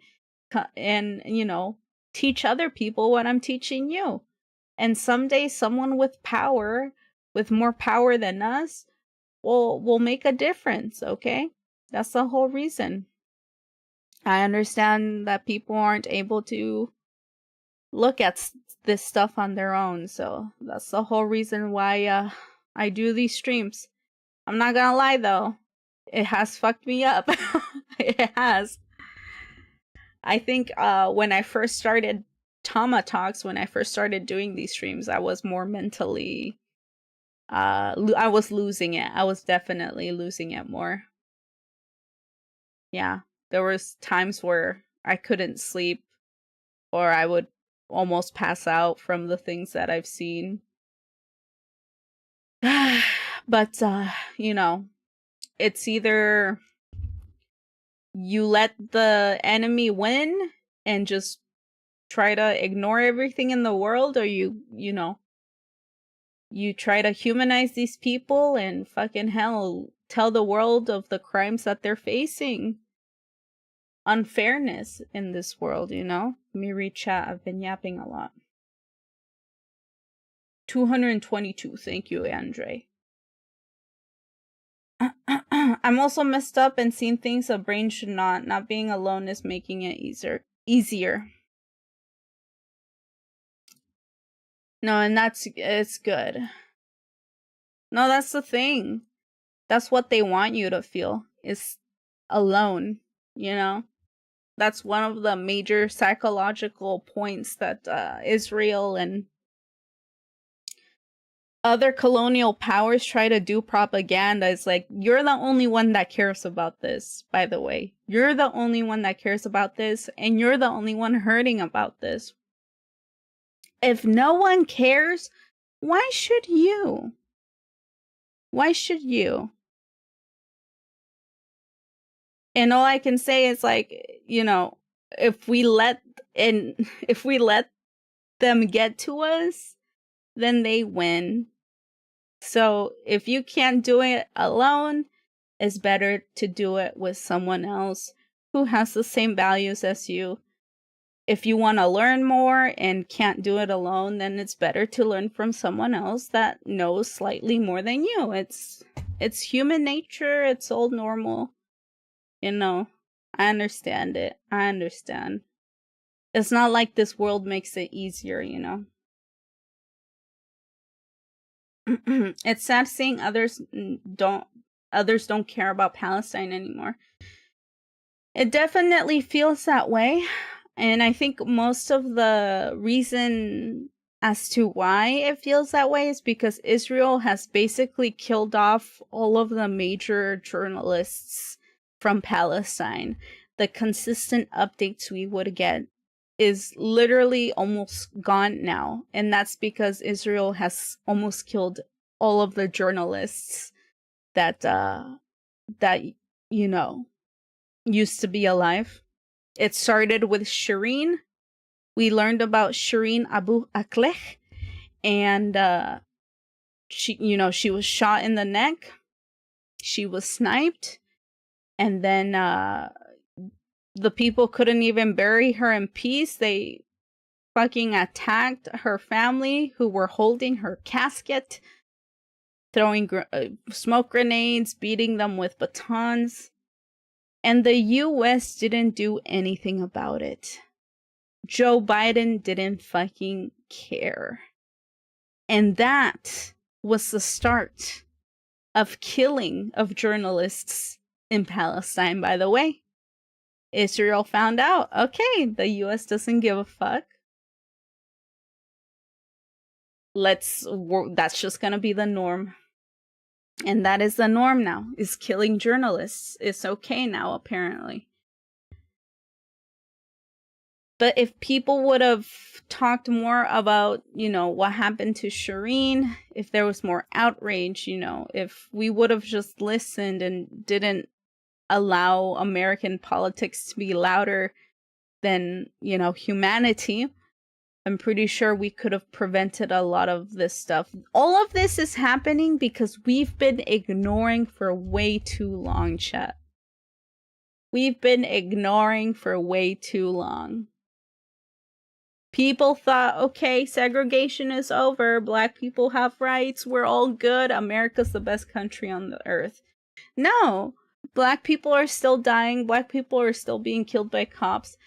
and, you know, teach other people what I'm teaching you. And someday someone with power, with more power than us, will make a difference, okay? That's the whole reason. I understand that people aren't able to look at this stuff on their own, so that's the whole reason why I do these streams. I'm not gonna lie though, it has fucked me up. It has. I think when I first started TamaTalks, when I first started doing these streams, I was more mentally I was losing it. I was definitely losing it more. Yeah, there was times where I couldn't sleep, or I would almost pass out from the things that I've seen. But you know, it's either you let the enemy win and just try to ignore everything in the world, or you know, you try to humanize these people and fucking hell, tell the world of the crimes that they're facing. Unfairness in this world, you know? Let me read chat. I've been yapping a lot. 222. Thank you, Andre. I'm also messed up and seeing things a brain should not. Not being alone is making it easier. No, and it's good. No, that's the thing. That's what they want you to feel, is alone, you know? That's one of the major psychological points that Israel and other colonial powers try to do propaganda. It's like, you're the only one that cares about this, by the way. You're the only one that cares about this, and you're the only one hurting about this. If no one cares, why should you? Why should you? And all I can say is, like, you know, if we let them get to us, then they win. So if you can't do it alone, it's better to do it with someone else who has the same values as you. If you want to learn more and can't do it alone, then it's better to learn from someone else that knows slightly more than you. It's human nature. It's all normal. You know, I understand it. I understand. It's not like this world makes it easier, you know. It's sad seeing others don't care about Palestine anymore. It definitely feels that way. And I think most of the reason as to why it feels that way is because Israel has basically killed off all of the major journalists from Palestine. The consistent updates we would get is literally almost gone now. And that's because Israel has almost killed all of the journalists that you know, used to be alive. It started with Shireen. We learned about Shireen Abu Akleh, and she was shot in the neck. She was sniped, and then the people couldn't even bury her in peace. They fucking attacked her family who were holding her casket, throwing smoke grenades, beating them with batons. And the US didn't do anything about it. Joe Biden didn't fucking care. And that was the start of killing of journalists in Palestine, by the way. Israel found out, okay, the US doesn't give a fuck. That's just gonna be the norm. And that is the norm now, is killing journalists. It's okay now, apparently. But if people would have talked more about, you know, what happened to Shireen, if there was more outrage, you know, if we would have just listened and didn't allow American politics to be louder than, you know, humanity, I'm pretty sure we could have prevented a lot of this stuff. All of this is happening because we've been ignoring for way too long, chat. We've been ignoring for way too long. People thought, okay, segregation is over. Black people have rights. We're all good. America's the best country on the earth. No, Black people are still dying. Black people are still being killed by cops.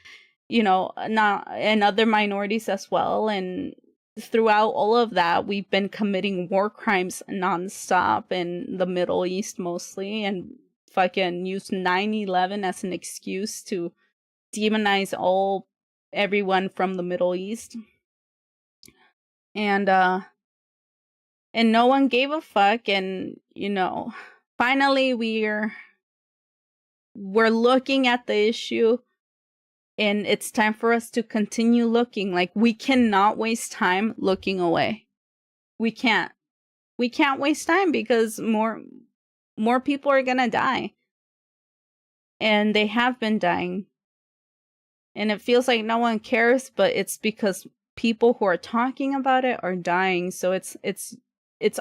You know, and other minorities as well. And throughout all of that, we've been committing war crimes nonstop in the Middle East mostly, and fucking used 9/11 as an excuse to demonize everyone from the Middle East. And no one gave a fuck. And, you know, finally we're looking at the issue. And it's time for us to continue looking. Like, we cannot waste time looking away. We can't waste time because more people are gonna die. And they have been dying. And it feels like no one cares, but it's because people who are talking about it are dying. So it's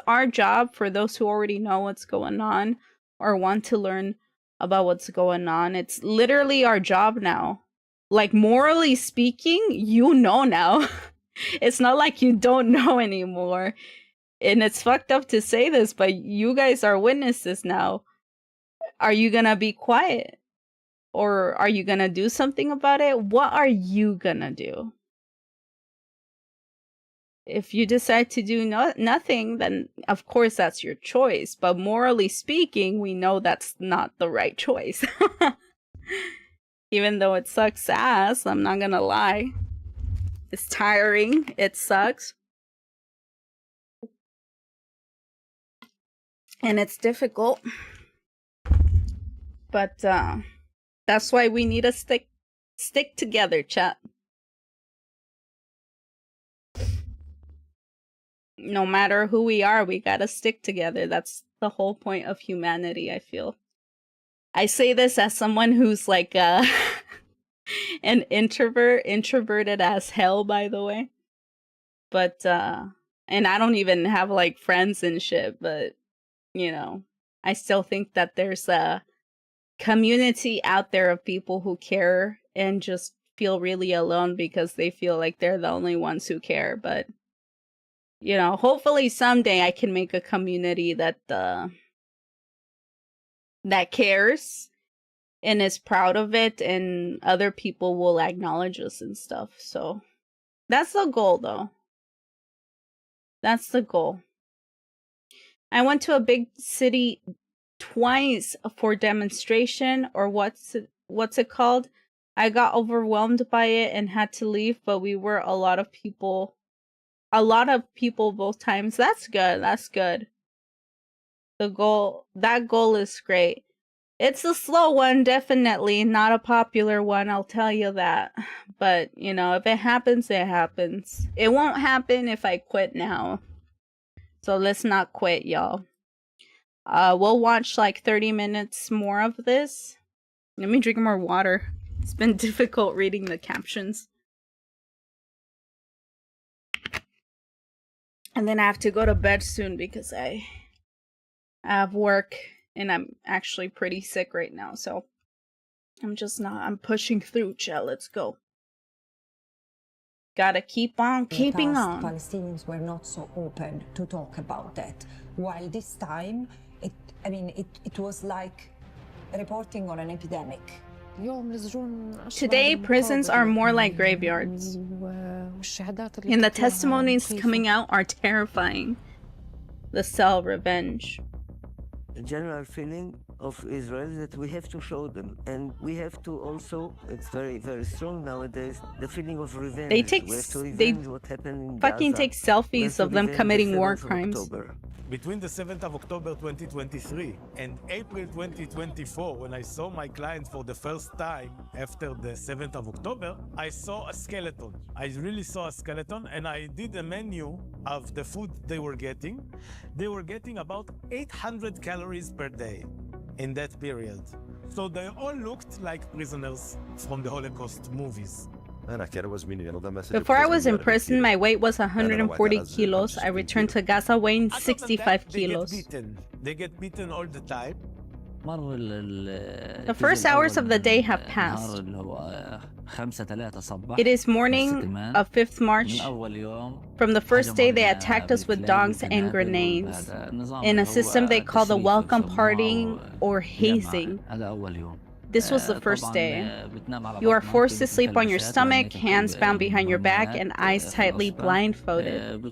our job, for those who already know what's going on or want to learn about what's going on. It's literally our job now. Like, morally speaking, you know now. It's not like you don't know anymore. And it's fucked up to say this, but you guys are witnesses now. Are you gonna be quiet? Or are you gonna do something about it? What are you gonna do? If you decide to do nothing, then of course that's your choice. But morally speaking, we know that's not the right choice. Even though it sucks ass, I'm not gonna lie. It's tiring. It sucks. And it's difficult. But that's why we need to stick together, chat. No matter who we are, we gotta stick together. That's the whole point of humanity, I feel. I say this as someone who's like An introverted as hell, by the way. But and I don't even have like friends and shit, but you know, I still think that there's a community out there of people who care and just feel really alone because they feel like they're the only ones who care. But you know, hopefully someday I can make a community that that cares and is proud of it, and other people will acknowledge us and stuff. So that's the goal, though. That's the goal. I went to a big city twice for demonstration, or what's it called? I got overwhelmed by it and had to leave, but we were a lot of people both times. That's good. That's good. That goal is great. It's a slow one, definitely not a popular one, I'll tell you that. But, you know, if it happens, it happens. It won't happen if I quit now. So let's not quit, y'all. We'll watch like 30 minutes more of this. Let me drink more water. It's been difficult reading the captions. And then I have to go to bed soon because I have work and I'm actually pretty sick right now. So I'm pushing through, child. Let's go. Gotta keep on keeping on. Palestinians were not so open to talk about that. While this time, it was like reporting on an epidemic. Today, prisons are more like graveyards. And the testimonies coming out are terrifying. The cell revenge. The general feeling of Israel is that we have to show them, and we have to also, it's very, very strong nowadays, the feeling of revenge. They what happened in fucking Gaza. take selfies of them committing war crimes. Between the 7th of October 2023 and April 2024, when I saw my client for the first time after the 7th of October, I saw a skeleton. I really saw a skeleton, and I did a menu of the food they were getting. They were getting about 800 calories per day in that period. So they all looked like prisoners from the Holocaust movies. Before I was in prison, my weight was 140 kilos. I returned to Gaza weighing 65 kilos. They get beaten all the time. The first hours of the day have passed. It is morning of 5th March. From the first day, they attacked us with dogs and grenades in a system they call the welcome partying or hazing. This was the first day. You are forced to sleep on your stomach, hands bound behind your back, and eyes tightly blindfolded.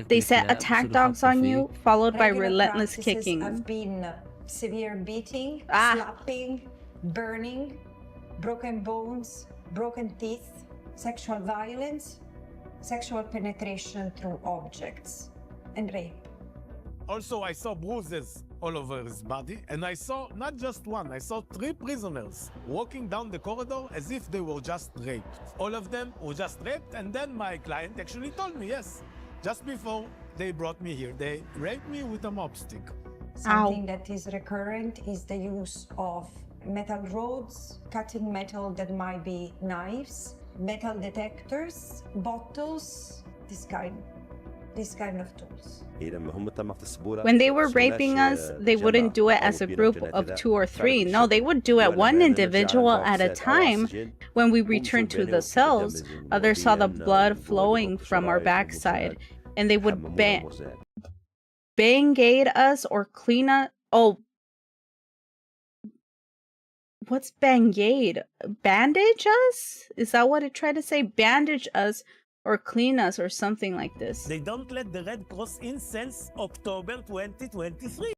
They set attack dogs on you, followed by relentless kicking. Have been severe beating, slapping, burning, broken bones, broken teeth, sexual violence, sexual penetration through objects, and rape. Also, I saw bruises all over his body, and I saw not just one, I saw 3 prisoners walking down the corridor as if they were just raped. All of them were just raped, and then my client actually told me, yes, just before they brought me here, they raped me with a mop stick. Something that is recurrent is the use of metal rods, cutting metal that might be knives, metal detectors, bottles, this kind of tools. When they were raping us, they wouldn't do it as a group of 2 or 3. No, they would do it one individual at a time. When we returned to the cells, others saw the blood flowing from our backside, and they would bang-aid us or clean us. Oh, what's bang-aid? Bandage us? Is that what it tried to say? Bandage us or clean us or something like this. They don't let the Red Cross in since October 2023.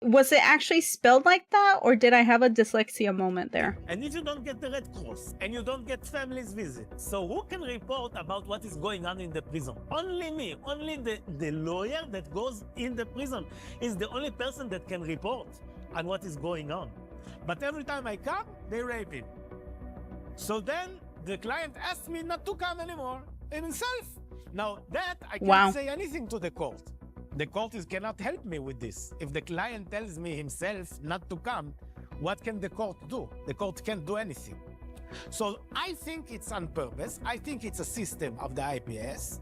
Was it actually spelled like that, or did I have a dyslexia moment there? And if you don't get the Red Cross, and you don't get families visit, so who can report about what is going on in the prison? Only me. Only the lawyer that goes in the prison is the only person that can report on what is going on. But every time I come, they rape him. So then the client asked me not to come anymore himself. Now that I can't say anything to the court. The court cannot help me with this. If the client tells me himself not to come, what can the court do? The court can't do anything. So I think it's on purpose. I think it's a system of the IPS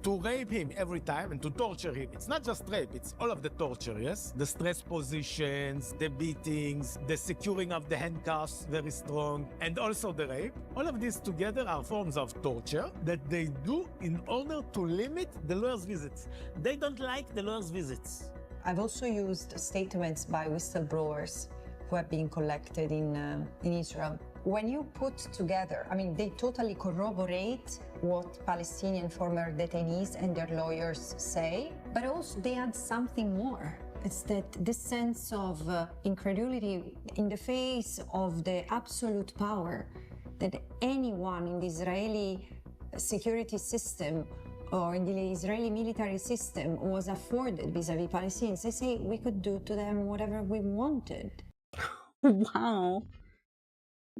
to rape him every time and to torture him. It's not just rape, it's all of the torture, yes? The stress positions, the beatings, the securing of the handcuffs, very strong, and also the rape. All of these together are forms of torture that they do in order to limit the lawyer's visits. They don't like the lawyer's visits. I've also used statements by whistleblowers who have been collected in Israel. When you put together, I mean, they totally corroborate what Palestinian former detainees and their lawyers say, but also they add something more. It's that this sense of incredulity in the face of the absolute power that anyone in the Israeli security system or in the Israeli military system was afforded vis-a-vis Palestinians. They say we could do to them whatever we wanted. Wow.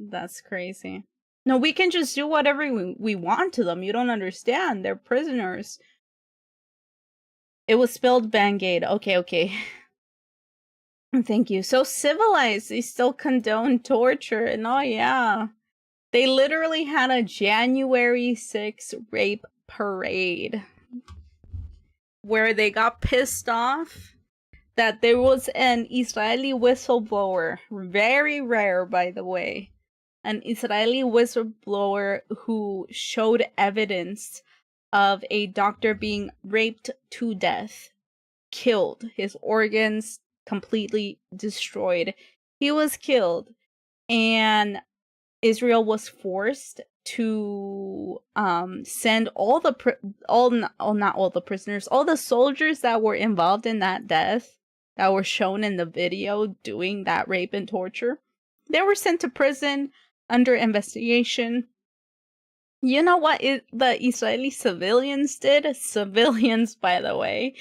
That's crazy. No, we can just do whatever we want to them. You don't understand. They're prisoners. It was spelled Band-Aid. Okay. Thank you. So civilized. They still condone torture. And oh yeah. They literally had a January 6th rape parade where they got pissed off that there was an Israeli whistleblower, very rare by the way, an Israeli whistleblower who showed evidence of a doctor being raped to death, killed, his organs completely destroyed. He was killed, and Israel was forced to send all the soldiers that were involved in that death, that were shown in the video doing that rape and torture. They were sent to prison under investigation. You know what the Israeli civilians did? Civilians, by the way.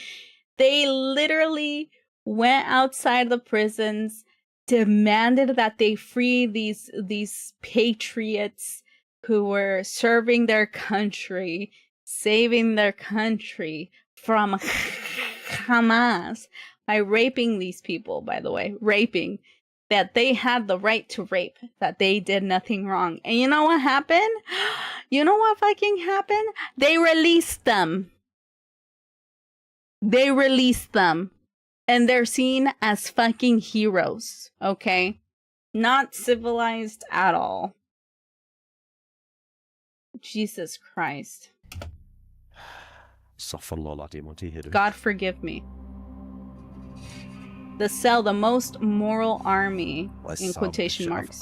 They literally went outside the prisons, demanded that they free these patriots who were serving their country, saving their country from Hamas by raping these people, by the way, raping. That they had the right to rape, that they did nothing wrong. And you know what happened? You know what fucking happened? They released them. They released them. And they're seen as fucking heroes, okay? Not civilized at all. Jesus Christ. God forgive me. The most moral army, in quotation marks.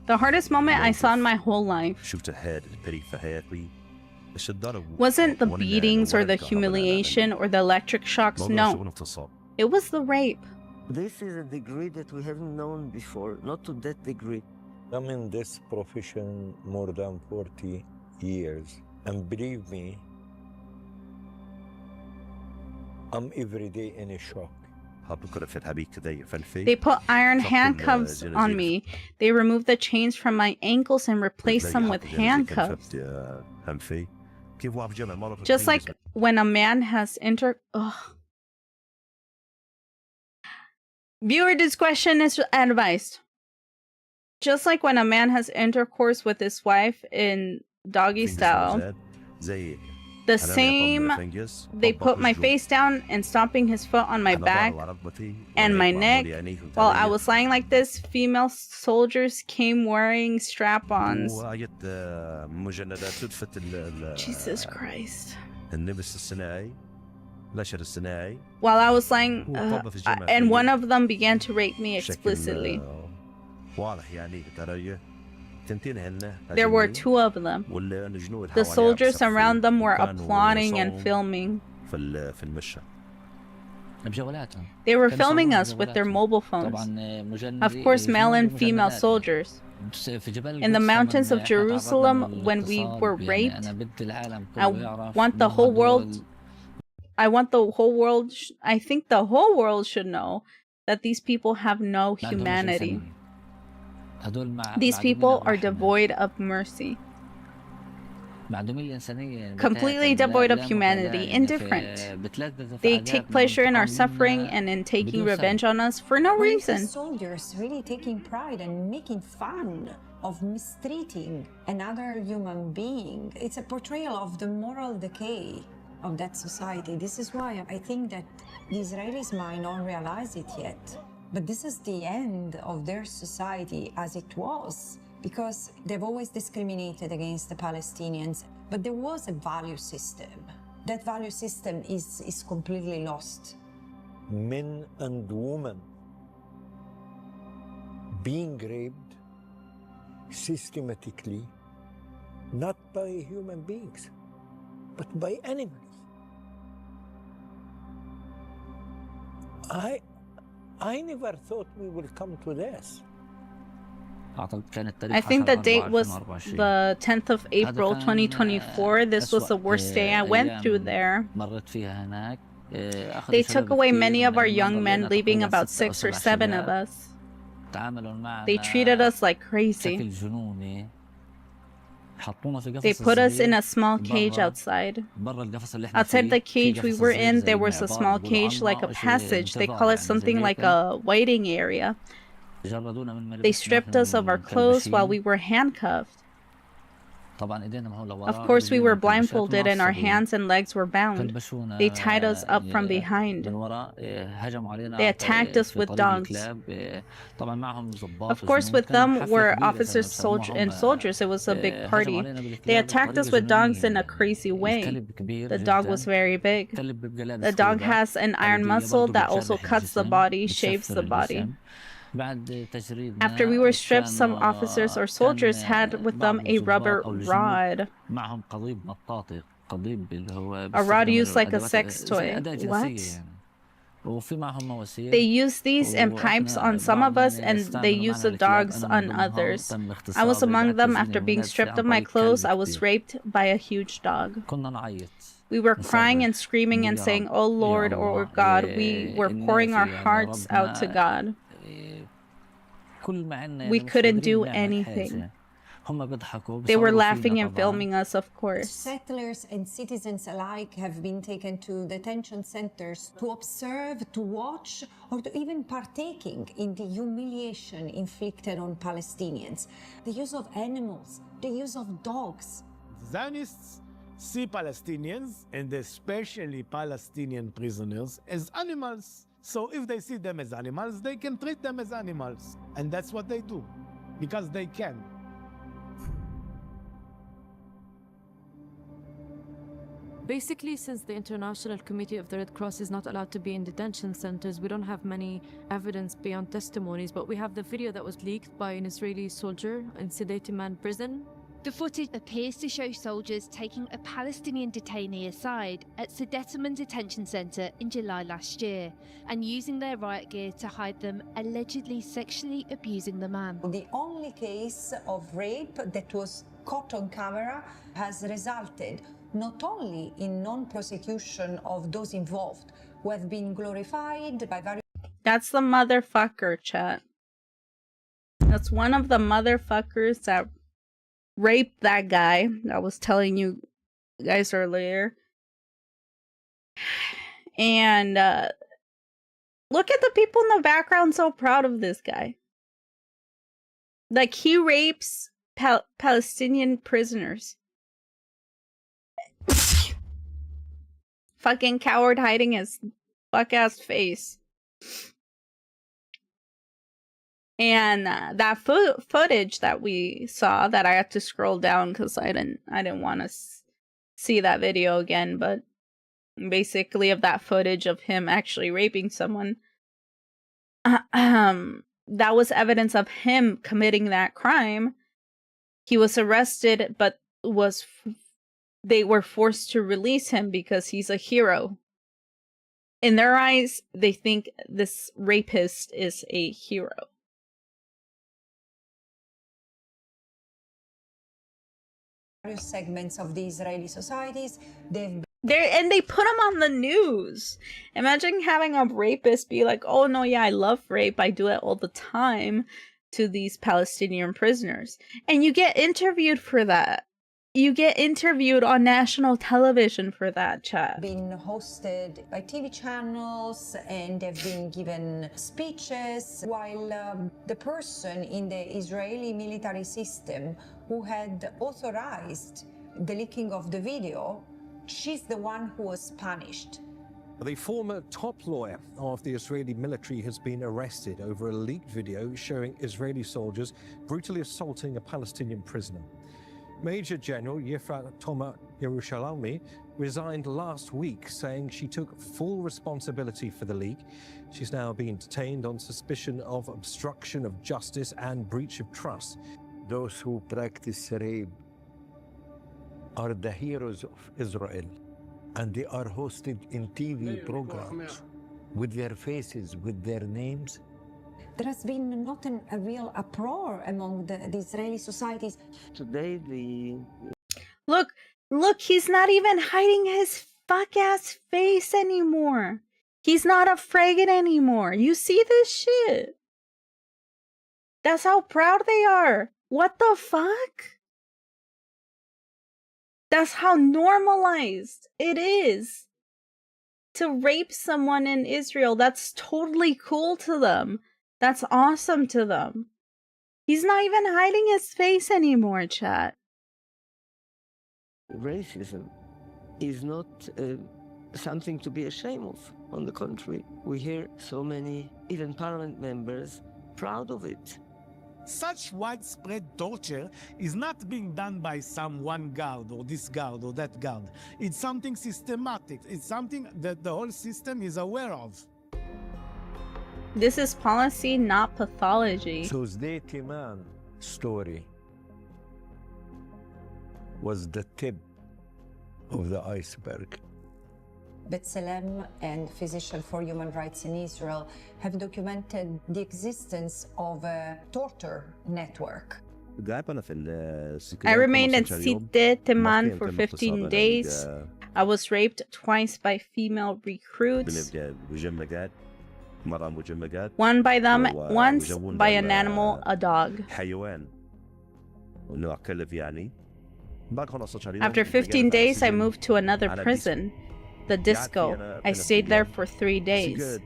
The hardest moment I saw in my whole life wasn't the beatings or the humiliation or the electric shocks. No, it was the rape. This is a degree that we haven't known before, not to that degree. I'm in this profession more than 40 years, and believe me, I'm every day in a shock. They put iron handcuffs on me. They removed the chains from my ankles and replaced them with handcuffs. Just like when a man has Viewer discretion is advised. Just like when a man has intercourse with his wife in doggy style, the same, they put my face down and stomping his foot on my back and my neck. While I was lying like this, female soldiers came wearing strap-ons. Jesus Christ. While I was lying, and one of them began to rape me explicitly. There were two of them. The soldiers around them were applauding and filming. They were filming us with their mobile phones. Of course, male and female soldiers. In the mountains of Jerusalem, when we were raped, I want the whole world, I think the whole world should know that these people have no humanity. These people are devoid of mercy. Completely devoid of humanity, indifferent. They take pleasure in our suffering and in taking revenge on us for no reason. Soldiers really taking pride and making fun of mistreating another human being. It's a portrayal of the moral decay of that society. This is why I think that the Israelis might not realize it yet. But this is the end of their society as it was, because they've always discriminated against the Palestinians. But there was a value system. That value system is completely lost. Men and women being raped systematically, not by human beings, but by animals. I never thought we will come to this. I think the date was the 10th of April 2024. This was the worst day I went through there. They took away many of our young men, leaving about 6 or 7 of us. They treated us like crazy. They put us in a small cage outside. Outside the cage we were in, there was a small cage like a passage. They call it something like a waiting area. They stripped us of our clothes while we were handcuffed. Of course, we were blindfolded and our hands and legs were bound. They tied us up from behind. They attacked us with dogs. Of course, with them were officers and soldiers. It was a big party. They attacked us with dogs in a crazy way. The dog was very big. The dog has an iron muscle that also cuts the body, shaves the body. After we were stripped, some officers or soldiers had with them a rubber rod. A rod used like a sex toy. What? They used these and pipes on some of us, and they used the dogs on others. I was among them. After being stripped of my clothes, I was raped by a huge dog. We were crying and screaming and saying, "Oh Lord," or "God." We were pouring our hearts out to God. We couldn't do anything. They were laughing and filming us, of course. Settlers and citizens alike have been taken to detention centers to observe, to watch, or to even partaking in the humiliation inflicted on Palestinians. The use of animals, the use of dogs. Zionists see Palestinians, and especially Palestinian prisoners, as animals. So if they see them as animals, they can treat them as animals. And that's what they do, because they can. Basically, since the International Committee of the Red Cross is not allowed to be in detention centers, we don't have many evidence beyond testimonies, but we have the video that was leaked by an Israeli soldier in Sedatiman prison. The footage appears to show soldiers taking a Palestinian detainee aside at Sedatiman Detention Centre in July last year and using their riot gear to hide them allegedly sexually abusing the man. The only case of rape that was caught on camera has resulted not only in non-prosecution of those involved who have been glorified by various... That's the motherfucker, chat. That's one of the motherfuckers that raped that guy I was telling you guys earlier. And look at the people in the background, so proud of this guy. Like, he rapes Palestinian prisoners. Fucking coward hiding his fuck-ass face. And that footage that we saw, that I had to scroll down because I didn't want to see that video again, but basically of that footage of him actually raping someone, that was evidence of him committing that crime. He was arrested, but they were forced to release him because he's a hero. In their eyes, they think this rapist is a hero. Various segments of the Israeli societies, they put him on the news. Imagine having a rapist be like, "Oh no, yeah, I love rape. I do it all the time," to these Palestinian prisoners, and you get interviewed for that. You get interviewed on national television for that, chat. Been hosted by TV channels and they've been given speeches, while the person in the Israeli military system who had authorized the leaking of the video, she's the one who was punished. The former top lawyer of the Israeli military has been arrested over a leaked video showing Israeli soldiers brutally assaulting a Palestinian prisoner. Major General Yifrat Toma Yerushalmi resigned last week, saying she took full responsibility for the leak. She's now being detained on suspicion of obstruction of justice and breach of trust. Those who practice rape are the heroes of Israel, and they are hosted in TV programs with their faces, with their names. There has been not a real uproar among the Israeli societies. Today, Look, he's not even hiding his fuck-ass face anymore. He's not afraid anymore. You see this shit? That's how proud they are. What the fuck? That's how normalized it is to rape someone in Israel. That's totally cool to them. That's awesome to them. He's not even hiding his face anymore, chat. racism is not something to be ashamed of. On the contrary, we hear so many, even parliament members, proud of it. Such widespread torture is not being done by some one guard or this guard or that guard. It's something systematic. It's something that the whole system is aware of. This is policy, not pathology. So the Timan story was the tip of the iceberg. B'Tselem and Physicians for Human Rights in Israel have documented the existence of a torture network. I remained in Sidi Timan for 15 days. I was raped twice by female recruits. One by them, once by an animal, a dog. After 15 days, I moved to another prison, the disco. I stayed there for 3 days.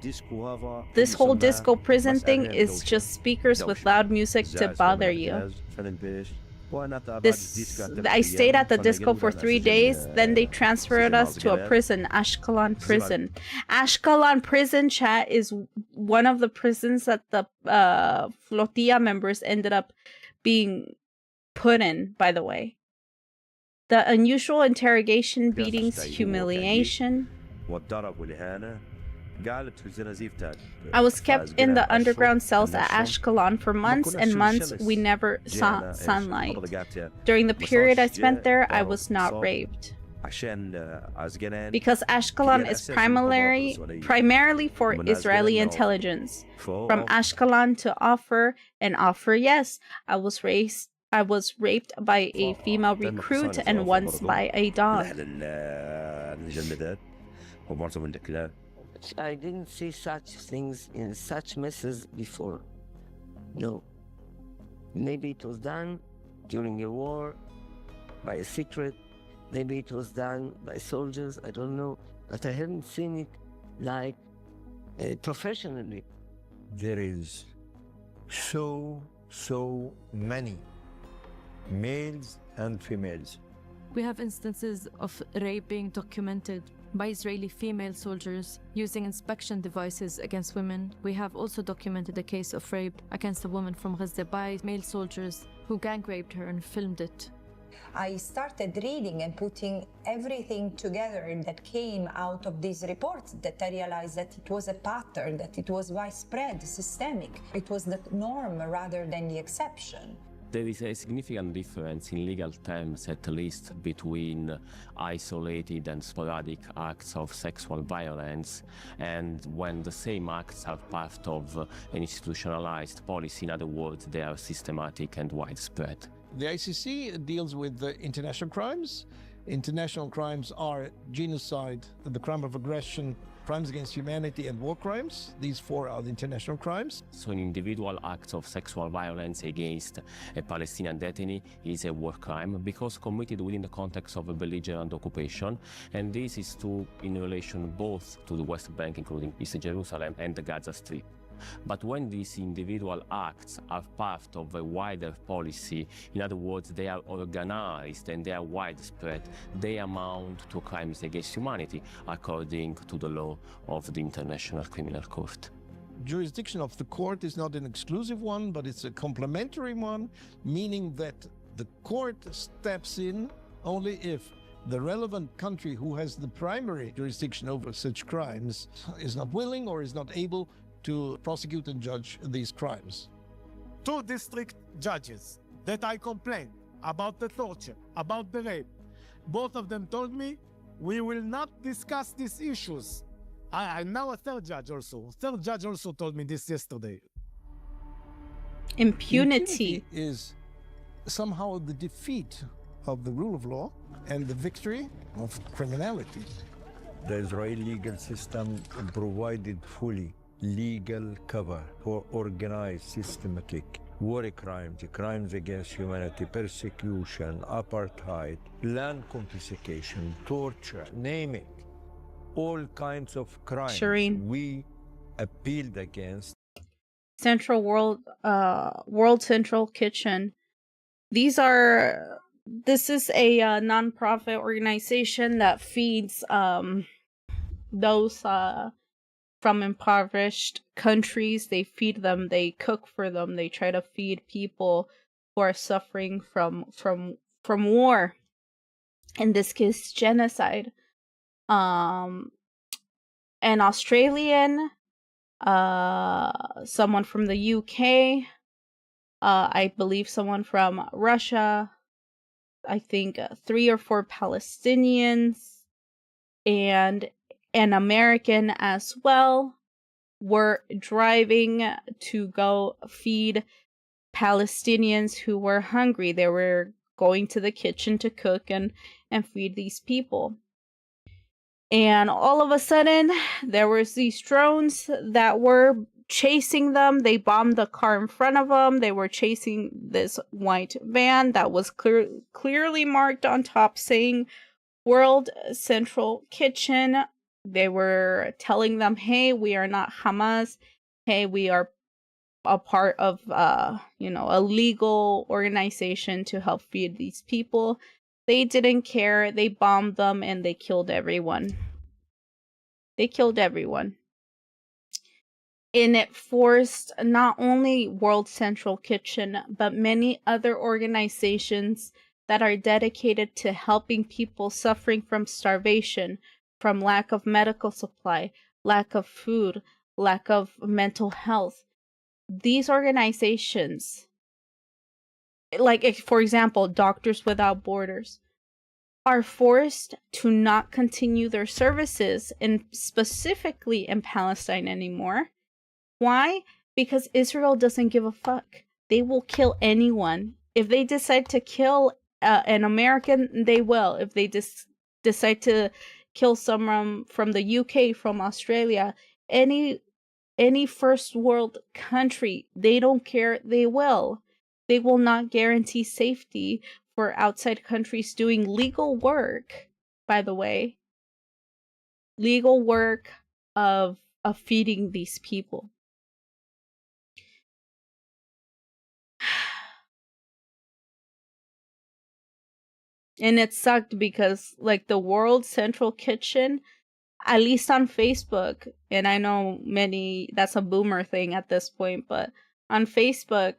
This whole disco prison thing is just speakers with loud music to bother you. I stayed at the disco for 3 days, then they transferred us to a prison, Ashkelon prison. Ashkelon prison, chat, is one of the prisons that the Flotilla members ended up being put in, by the way. The unusual interrogation, beatings, humiliation. I was kept in the underground cells at Ashkelon for months and months. We never saw sunlight. During the period I spent there, I was not raped. Because Ashkelon is primarily for Israeli intelligence. From Ashkelon to Offer, and Offer, yes, I was raped by a female recruit and once by a dog. I didn't see such things in such messes before. No. Maybe it was done during a war by a secret. Maybe it was done by soldiers. I don't know. But I haven't seen it like professionally. There is so many males and females. We have instances of rape being documented by Israeli female soldiers using inspection devices against women. We have also documented a case of rape against a woman from Gaza by male soldiers who gang raped her and filmed it. I started reading and putting everything together that came out of these reports, that I realized that it was a pattern, that it was widespread, systemic. It was the norm rather than the exception. There is a significant difference in legal terms, at least, between isolated and sporadic acts of sexual violence and when the same acts are part of an institutionalized policy. In other words, they are systematic and widespread. The ICC deals with international crimes. International crimes are genocide, the crime of aggression, crimes against humanity and war crimes. These four are the international crimes. So an individual act of sexual violence against a Palestinian detainee is a war crime because committed within the context of a belligerent occupation, and this is true in relation both to the West Bank, including East Jerusalem, and the Gaza Strip. But when these individual acts are part of a wider policy, in other words, they are organized and they are widespread, they amount to crimes against humanity, according to the law of the International Criminal Court. Jurisdiction of the court is not an exclusive one, but it's a complementary one, meaning that the court steps in only if the relevant country who has the primary jurisdiction over such crimes is not willing or is not able to prosecute and judge these crimes. 2 district judges that I complained about the torture, about the rape, both of them told me, we will not discuss these issues. And now a third judge also told me this yesterday. Impunity is somehow the defeat of the rule of law and the victory of criminality. The Israeli legal system provided fully legal cover for organized, systematic war crimes, crimes against humanity, persecution, apartheid, land confiscation, torture, name it. All kinds of crimes we appealed against. World Central Kitchen. This is a non-profit organization that feeds those from impoverished countries. They feed them, they cook for them, they try to feed people who are suffering from war, in this case genocide. An Australian, someone from the UK, I believe someone from Russia, I think 3 or 4 Palestinians, and an American as well, were driving to go feed Palestinians who were hungry. They were going to the kitchen to cook and feed these people. And all of a sudden, there was these drones that were chasing them. They bombed the car in front of them. They were chasing this white van that was clearly marked on top saying World Central Kitchen. They were telling them, hey, we are not Hamas. Hey, we are a part of, a legal organization to help feed these people. They didn't care. They bombed them and they killed everyone. They killed everyone. And it forced not only World Central Kitchen, but many other organizations that are dedicated to helping people suffering from starvation, from lack of medical supply, lack of food, lack of mental health. These organizations, like for example, Doctors Without Borders, are forced to not continue their services, and specifically in Palestine anymore. Why? Because Israel doesn't give a fuck. They will kill anyone. If they decide to kill an American, they will. If they decide to kill someone from the UK, from Australia, any first world country, they don't care, they will. They will not guarantee safety for outside countries doing legal work, by the way. Legal work of feeding these people. And it sucked because, like, the World Central Kitchen, at least on Facebook, and I know that's a boomer thing at this point, but on Facebook,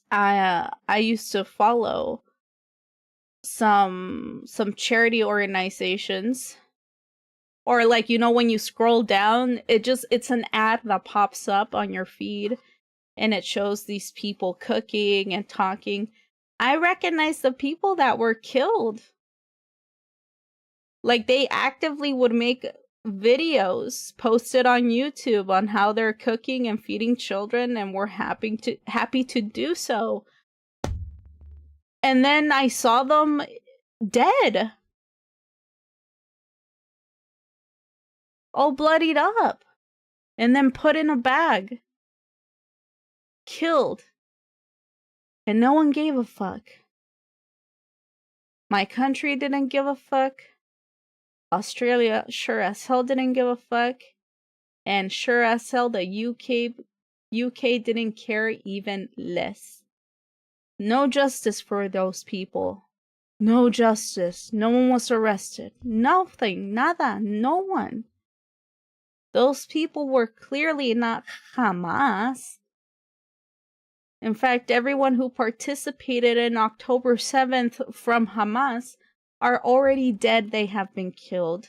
I used to follow some charity organizations, or like, when you scroll down, it's an ad that pops up on your feed, and it shows these people cooking and talking. I recognize the people that were killed. Like, they actively would make videos posted on YouTube on how they're cooking and feeding children, and were happy to do so. And then I saw them dead. all bloodied up, and then put in a bag, killed, and no one gave a fuck. My country didn't give a fuck. Australia sure as hell didn't give a fuck. And sure as hell the UK didn't care even less. No justice for those people. No justice. No one was arrested. Nothing. Nada. No one. Those people were clearly not Hamas. In fact, everyone who participated in October 7th from Hamas are already dead. They have been killed.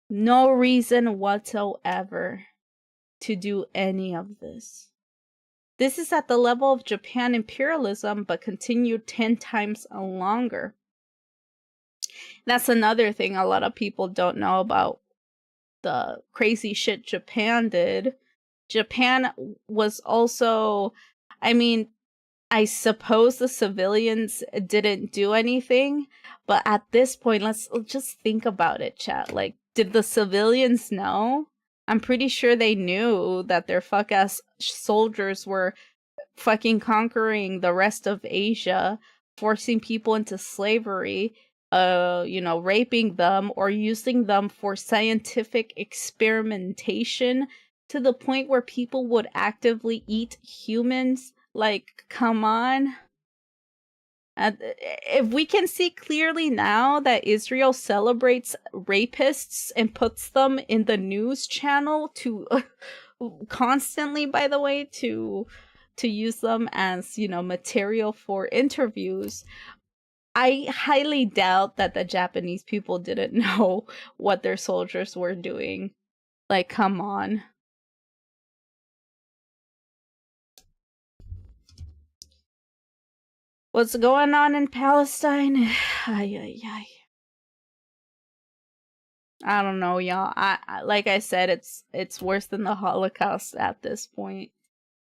No reason whatsoever to do any of this. This is at the level of Japan imperialism, but continued 10 times longer. That's another thing a lot of people don't know about the crazy shit Japan did. Japan was also, I mean, I suppose the civilians didn't do anything, but at this point, let's just think about it, chat. Like, did the civilians know? I'm pretty sure they knew that their fuck-ass soldiers were fucking conquering the rest of Asia, forcing people into slavery, raping them or using them for scientific experimentation to the point where people would actively eat humans. Like, come on. If we can see clearly now that Israel celebrates rapists and puts them in the news channel to constantly, by the way, to use them as, material for interviews, I highly doubt that the Japanese people didn't know what their soldiers were doing. Like, come on. What's going on in Palestine? I don't know, y'all. I like I said, it's worse than the Holocaust at this point.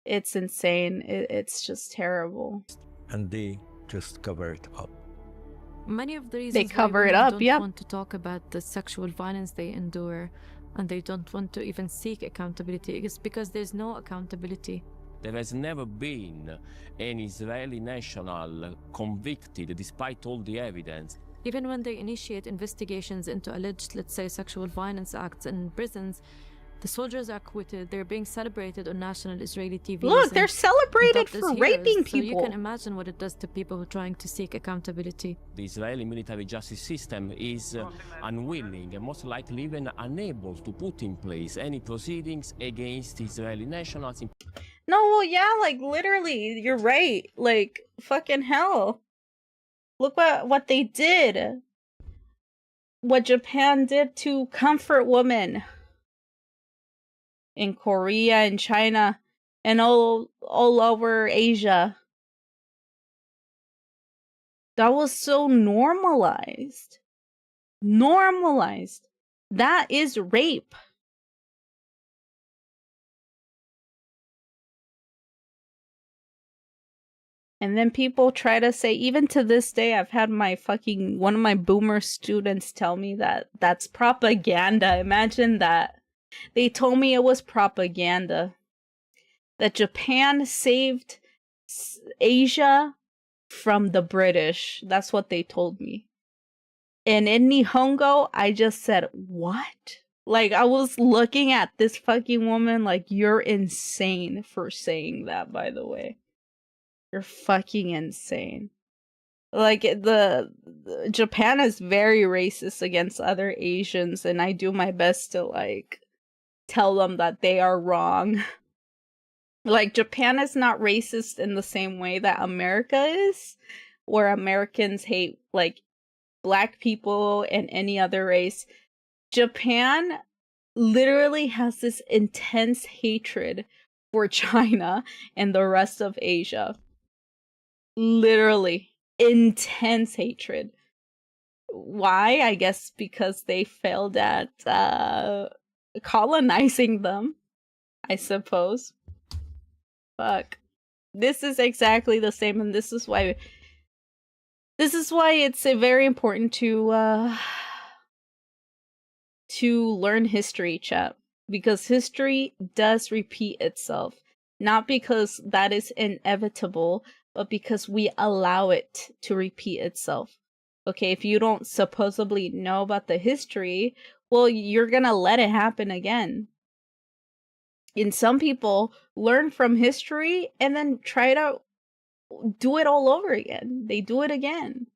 It's insane. It's just terrible. And they just cover it up. Many of the reasons they cover why it women up. don't want to talk about the sexual violence they endure, and they don't want to even seek accountability is because there's no accountability. There has never been an Israeli national convicted despite all the evidence. Even when they initiate investigations into alleged, let's say, sexual violence acts in prisons, the soldiers are acquitted. They're being celebrated on national Israeli TV. Look, they're celebrated for raping So you people. can imagine what it does to people who are trying to seek accountability. The Israeli military justice system is unwilling and most likely even unable to put in place any proceedings against Israeli nationals. No, well, yeah, like, literally, you're right. Like, fucking hell. Look what they did. What Japan did to comfort women in Korea and China and all over Asia. That was so normalized. Normalized. That is rape. And then people try to say, even to this day, I've had one of my boomer students tell me that that's propaganda. Imagine that. They told me it was propaganda. That Japan saved Asia from the British. That's what they told me. And in Nihongo, I just said, what? Like, I was looking at this fucking woman like, you're insane for saying that, by the way. You're fucking insane. Like, the Japan is very racist against other Asians, and I do my best to, like, tell them that they are wrong. Like, Japan is not racist in the same way that America is, where Americans hate, like, black people and any other race. Japan literally has this intense hatred for China and the rest of Asia. Literally intense hatred. Why? I guess because they failed at colonizing them, I suppose. Fuck. This is exactly the same, and this is why it's very important to to learn history, chat, because history does repeat itself. Not because that is inevitable, but because we allow it to repeat itself. Okay, if you don't supposedly know about the history, well, you're gonna let it happen again. And some people learn from history and then try to do it all over again. They do it again.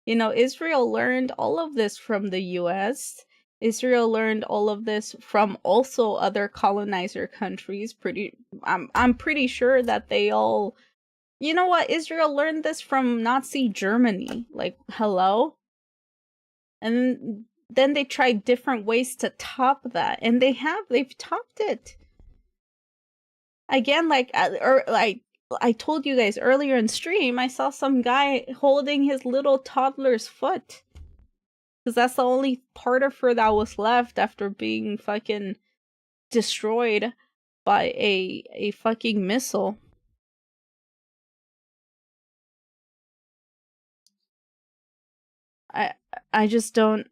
You know, Israel learned all of this from the US. Israel learned all of this from also other colonizer countries. I'm pretty sure that they all, you know what, Israel learned this from Nazi Germany. Like, hello? And then they tried different ways to top that, and they've topped it. Again, like I told you guys earlier in stream, I saw some guy holding his little toddler's foot. Because that's the only part of her that was left after being fucking destroyed by a fucking missile. I just don't...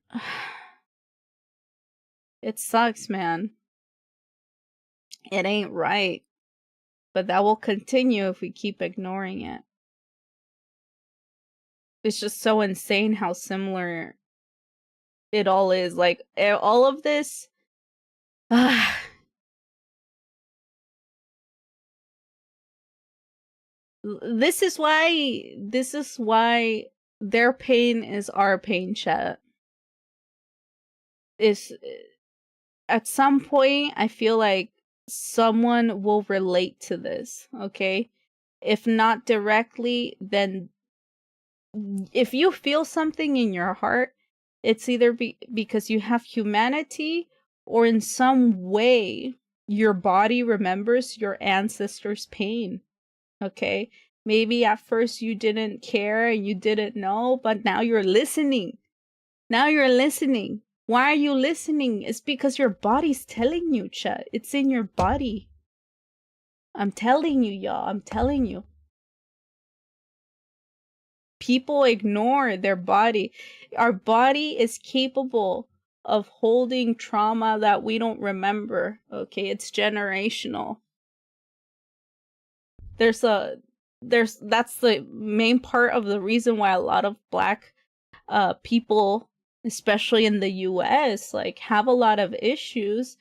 It sucks, man. It ain't right. But that will continue if we keep ignoring it. It's just so insane how similar it all is. Like, all of this... This is why their pain is our pain, chat. At some point, I feel like someone will relate to this, okay? If not directly, then if you feel something in your heart, it's either because you have humanity, or in some way your body remembers your ancestors' pain. Okay? Maybe at first you didn't care and you didn't know, but now you're listening. Now you're listening. Why are you listening? It's because your body's telling you, chat. It's in your body. I'm telling you, y'all. I'm telling you. People ignore their body. Our body is capable of holding trauma that we don't remember. Okay, it's generational. That's the main part of the reason why a lot of Black people, especially in the US, like, have a lot of issues,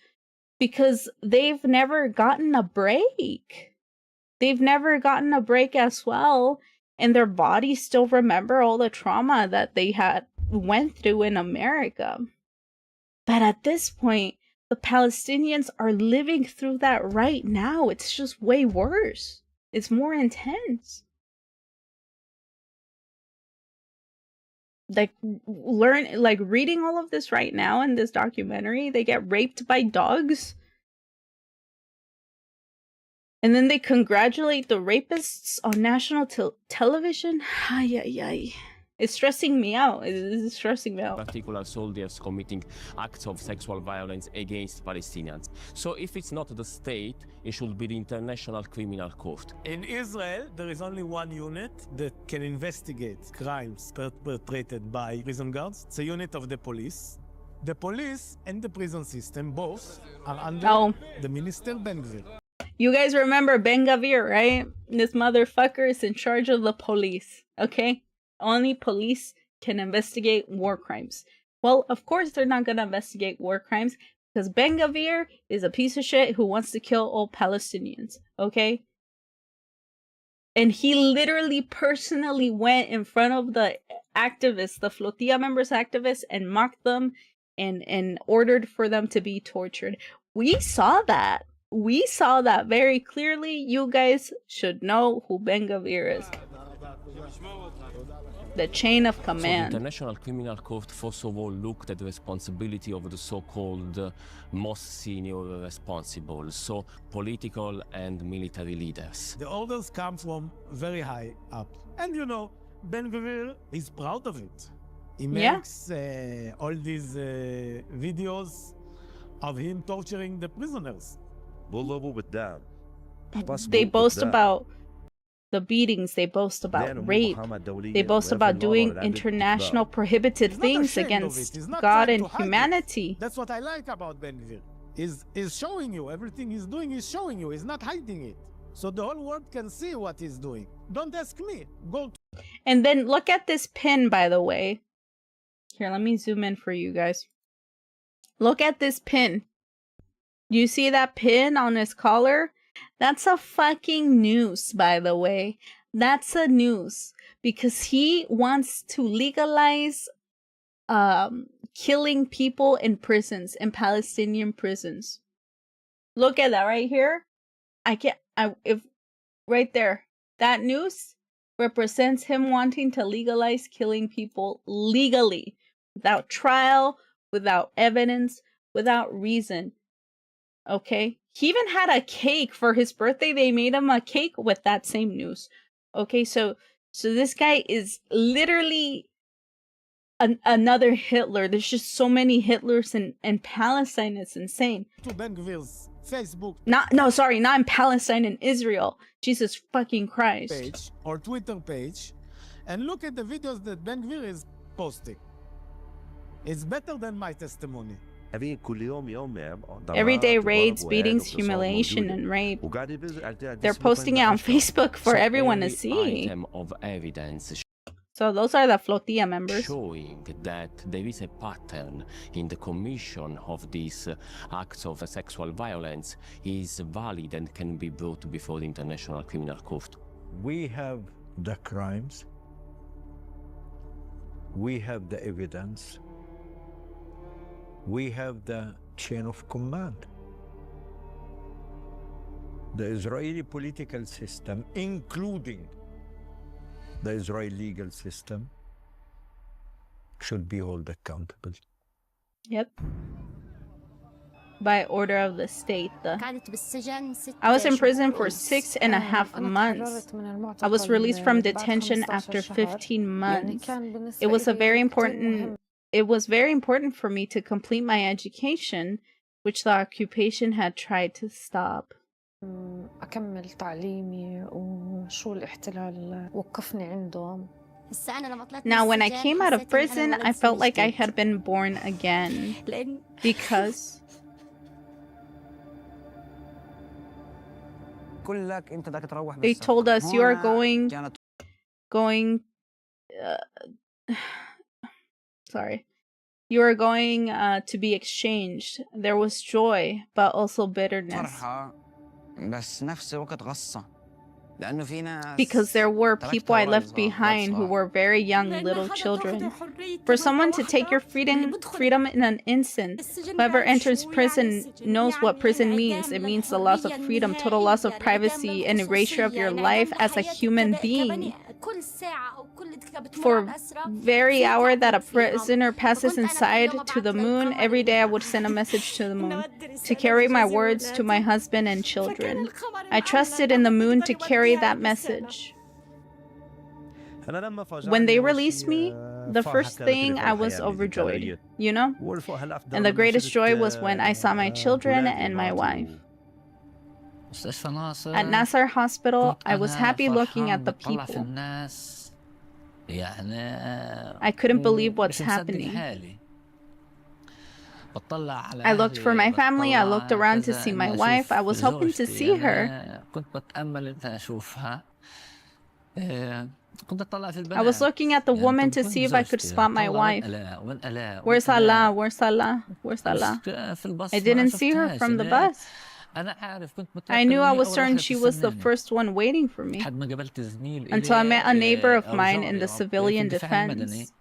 because they've never gotten a break. They've never gotten a break as well, and their bodies still remember all the trauma that they went through in America. But at this point, the Palestinians are living through that right now. It's just way worse. It's more intense. Like, reading all of this right now in this documentary, they get raped by dogs. And then they congratulate the rapists on national television. Ay, ay, ay. It's stressing me out. It's stressing me out. Particular soldiers committing acts of sexual violence against Palestinians. So if it's not the state, it should be the International Criminal Court. In Israel, there is only one unit that can investigate crimes perpetrated by prison guards. It's a unit of the police. The police and the prison system both are under the Minister Ben-Gvir. You guys remember Ben-Gvir, right? This motherfucker is in charge of the police, okay? Only police can investigate war crimes. Well, of course they're not gonna investigate war crimes, because Ben-Gvir is a piece of shit who wants to kill all Palestinians, okay? And he literally personally went in front of the activists, the Flotilla members activists, and mocked them and ordered for them to be tortured. We saw that. We saw that very clearly. You guys should know who Ben-Gvir is. The chain of command. So the International Criminal Court first of all looked at the responsibility of the so-called most senior responsible, so political and military leaders. The orders come from very high up. And you know, Ben-Gvir is proud of it. He makes all these videos of him torturing the prisoners. They boast about the beatings, they boast about rape, they boast about doing international prohibited things against God and humanity. That's what I like about Ben Gvir. Is showing you everything he's doing. He's showing you. He's not hiding it, so the whole world can see what he's doing. Don't ask me. Go. And then look at this pin, by the way. Here, let me zoom in for you guys. Look at this pin. You see that pin on his collar? That's a fucking noose, by the way. That's a noose because he wants to legalize killing people in prisons, in Palestinian prisons. Look at that right here. If right there, that noose represents him wanting to legalize killing people legally, without trial, without evidence, without reason. Okay? He even had a cake for his birthday. They made him a cake with that same noose. Okay, so this guy is literally another Hitler. There's just so many Hitlers in Palestine. It's insane. To Ben Gvir's Facebook. Not in Palestine, in Israel. Jesus fucking Christ. Page or Twitter page, and look at the videos that Ben Gvir is posting. It's better than my testimony. Everyday raids, beatings, humiliation, and rape. They're posting it on Facebook for everyone to see. Item of evidence So those are the Flotilla members. showing that there is a pattern in the commission of these acts of sexual violence is valid and can be brought before the International Criminal Court. We have the crimes. We have the evidence. We have the chain of command. The Israeli political system, including the Israeli legal system, should be held accountable. Yep. By order of the state. I was in prison for 6.5 months. I was released from detention after 15 months. It was very important for me to complete my education, which the occupation had tried to stop. أكمل تعليمي وشو الاحتلال وقفني عندهم. Now, when I came out of prison, I felt like I had been born again. Because they told us you are going you are going to be exchanged. There was joy, but also bitterness. Because there were people I left behind who were very young little children. For someone to take your freedom in an instant, whoever enters prison knows what prison means. It means the loss of freedom, total loss of privacy, and erasure of your life as a human being. For every hour that a prisoner passes inside to the moon, every day I would send a message to the moon to carry my words to my husband and children. I trusted in the moon to carry that message. When they released me, the first thing I was overjoyed, you know? And the greatest joy was when I saw my children and my wife. At Nasser Hospital, I was happy looking at the people. I couldn't believe what's happening. I looked for my family, I looked around to see my wife, I was hoping to see her. I was looking at the woman to see if I could spot my wife. Where's Allah? Where's Allah? Where's Allah? I didn't see her from the bus. I knew I was certain she was the first one waiting for me, until I met a neighbor of mine in the civilian defense.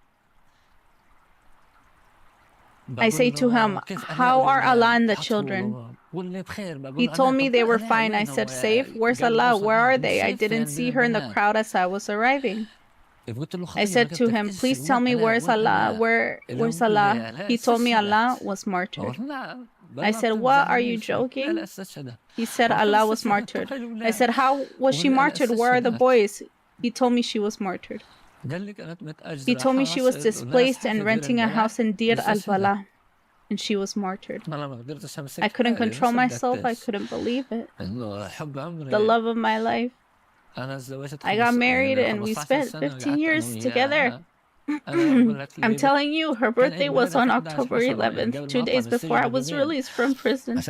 I say to him, "How are Allah and the children?" He told me they were fine. I said, "Safe? Where's Allah? Where are they? I didn't see her in the crowd as I was arriving." I said to him, "Please tell me, where's Allah? Where's Allah?" He told me Allah was martyred. I said, "What? Are you joking?" He said Allah was martyred. I said, "How was she martyred? Where are the boys?" He told me she was martyred. He told me she was displaced and renting a house in Deir al-Balah, and she was martyred. I couldn't control myself. I couldn't believe it. The love of my life. I got married and we spent 15 years together. I'm telling you, her birthday was on October 11th, 2 days before I was released from prison.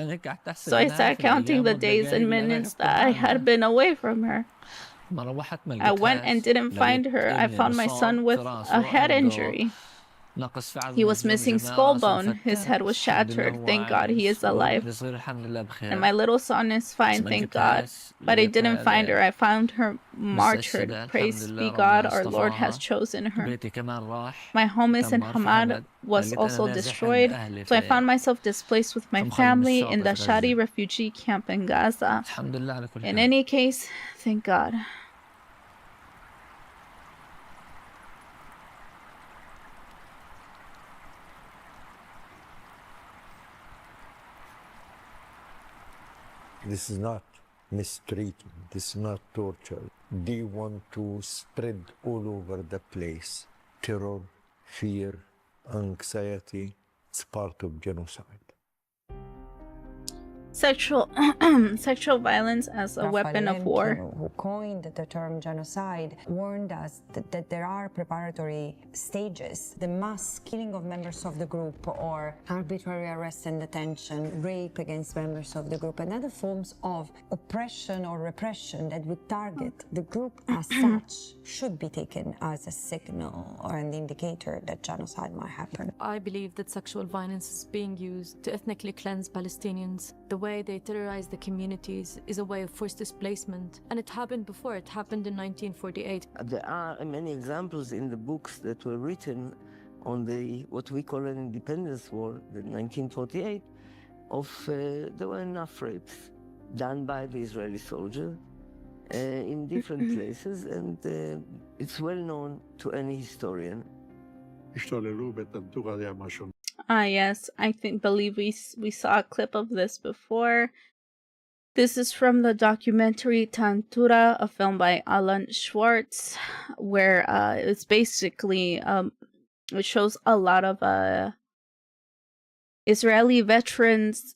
So I started counting the days and minutes that I had been away from her. I went and didn't find her. I found my son with a head injury. He was missing skull bone. His head was shattered. Thank God he is alive. And my little son is fine, thank God. But I didn't find her. I found her martyred. Praise be God, our Lord has chosen her. My home in Hamad was also destroyed. So I found myself displaced with my family in the Shari refugee camp in Gaza. In any case, thank God. This is not mistreatment, this is not torture. They want to spread all over the place terror, fear, anxiety. It's part of genocide. Sexual violence as a weapon of war. Who coined the term genocide warned us that there are preparatory stages. The mass killing of members of the group or arbitrary arrest and detention, rape against members of the group, and other forms of oppression or repression that would target the group as such should be taken as a signal or an indicator that genocide might happen. I believe that sexual violence is being used to ethnically cleanse Palestinians. The way they terrorize the communities is a way of forced displacement. And it happened before. It happened in 1948. There are many examples in the books that were written on what we call an independence war, the 1948, there were enough rapes done by the Israeli soldier in different places, and it's well known to any historian. Yes, I believe we saw a clip of this before. This is from the documentary Tantura, a film by Alan Schwartz, where it's basically it shows a lot of Israeli veterans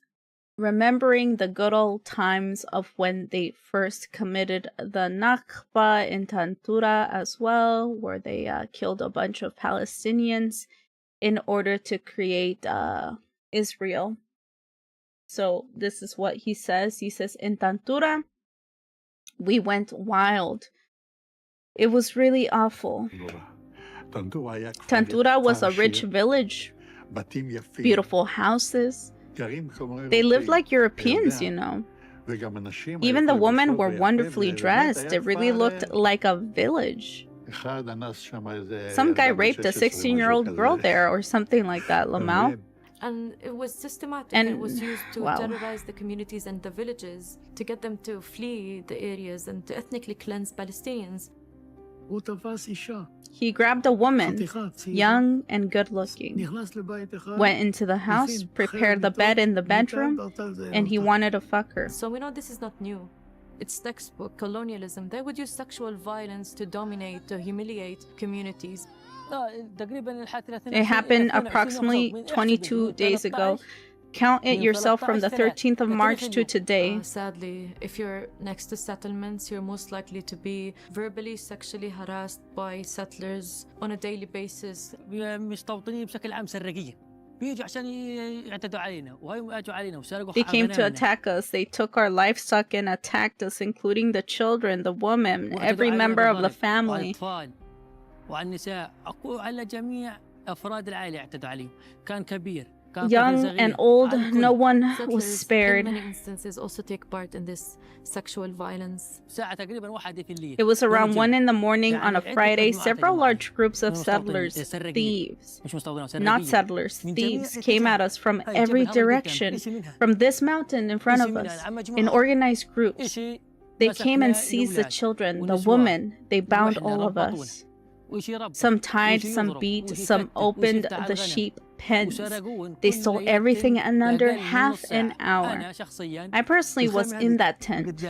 remembering the good old times of when they first committed the Nakba in Tantura as well, where they killed a bunch of Palestinians in order to create Israel. So this is what he says. He says, in Tantura, we went wild. It was really awful. Tantura was a rich village. Beautiful houses. They lived like Europeans, you know. Even the women were wonderfully dressed. It really looked like a village. Some guy raped a 16-year-old girl there or something like that, Lamau. And it was systematic. And it was used to terrorize the communities and the villages, to get them to flee the areas and to ethnically cleanse Palestinians. He grabbed a woman, young and good-looking, went into the house, prepared the bed in the bedroom, and he wanted to fuck her. So we know this is not new. It's textbook colonialism. They would use sexual violence to dominate, to humiliate communities. It happened approximately 22 days ago. Count it yourself from the 13th of March to today. Sadly, if you're next to settlements, you're most likely to be verbally, sexually harassed by settlers on a daily basis. They came to attack us. They took our livestock and attacked us, including the children, the women, every member of the family. Young and old, no one was spared. In many instances also take part in this sexual violence. It was around 1 in the morning on a Friday. Several large groups of settlers, thieves, not settlers, thieves, came at us from every direction, from this mountain in front of us, in organized groups. They came and seized the children, the women. They bound all of us. Some tied, some beat, some opened the sheep pens. They stole everything in under half an hour. I personally was in that tent.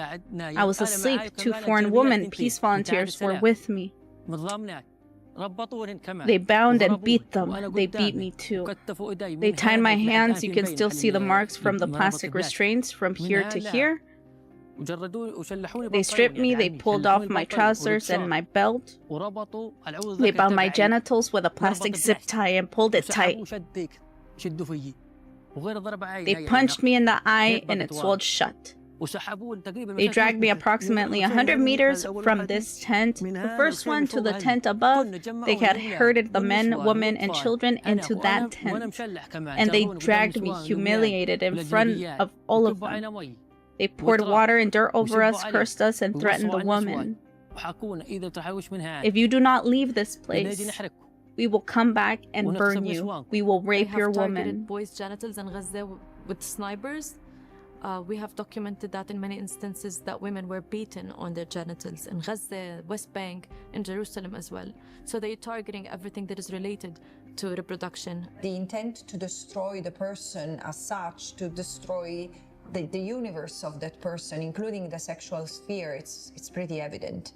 I was asleep. 2 foreign women, peace volunteers, were with me. They bound and beat them. They beat me too. They tied my hands. You can still see the marks from the plastic restraints from here to here. They stripped me, they pulled off my trousers and my belt. They bound my genitals with a plastic zip tie and pulled it tight. They punched me in the eye and it swelled shut. They dragged me approximately 100 meters from this tent, the first one to the tent above. They had herded the men, women, and children into that tent, and they dragged me humiliated in front of all of them. They poured water and dirt over us, cursed us, and threatened the woman. If you do not leave this place, we will come back and burn you. We will rape your woman. Targeted boys' genitals in Gaza with snipers. We have documented that in many instances that women were beaten on their genitals in Gaza, West Bank, in Jerusalem as well. So they're targeting everything that is related to reproduction. The intent to destroy the person as such, to destroy the universe of that person, including the sexual sphere, it's pretty evident.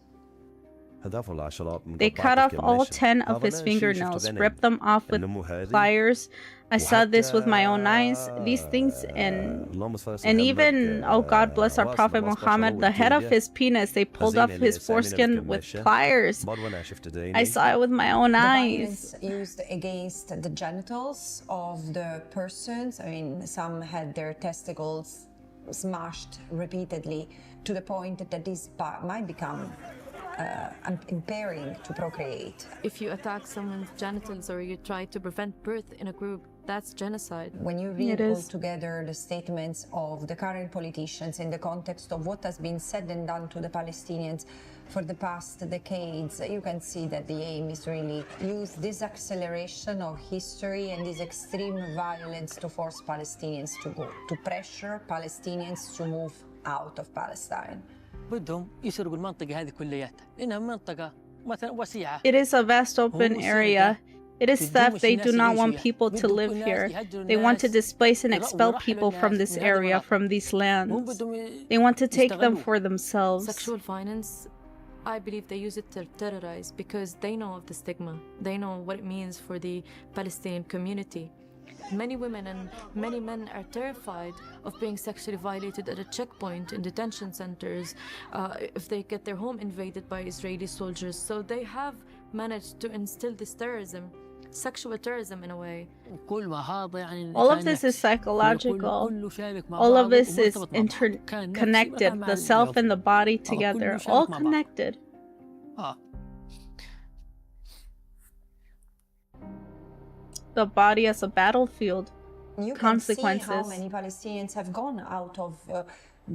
They cut off all 10 of his fingernails, ripped them off with pliers. I saw this with my own eyes. These things and even, oh God bless our Prophet Muhammad, the head of his penis, they pulled off his foreskin with pliers. I saw it with my own eyes. The violence used against the genitals of the persons, I mean, some had their testicles smashed repeatedly to the point that this might become impairing to procreate. If you attack someone's genitals or you try to prevent birth in a group, that's genocide. When you read all together the statements of the current politicians in the context of what has been said and done to the Palestinians for the past decades, you can see that the aim is really use this acceleration of history and this extreme violence to force Palestinians to go, to pressure Palestinians to move out of Palestine. It is a vast open area. It is theft. They do not want people to live here. They want to displace and expel people from this area, from these lands. They want to take them for themselves. Sexual violence, I believe they use it to terrorize because they know of the stigma. They know what it means for the Palestinian community. Many women and many men are terrified of being sexually violated at a checkpoint in detention centers if they get their home invaded by Israeli soldiers. So they have managed to instill this terrorism, sexual terrorism in a way. All of this is psychological. All of this is interconnected. The self and the body together, all connected. The body as a battlefield. You consequences. can see how many Palestinians have gone out of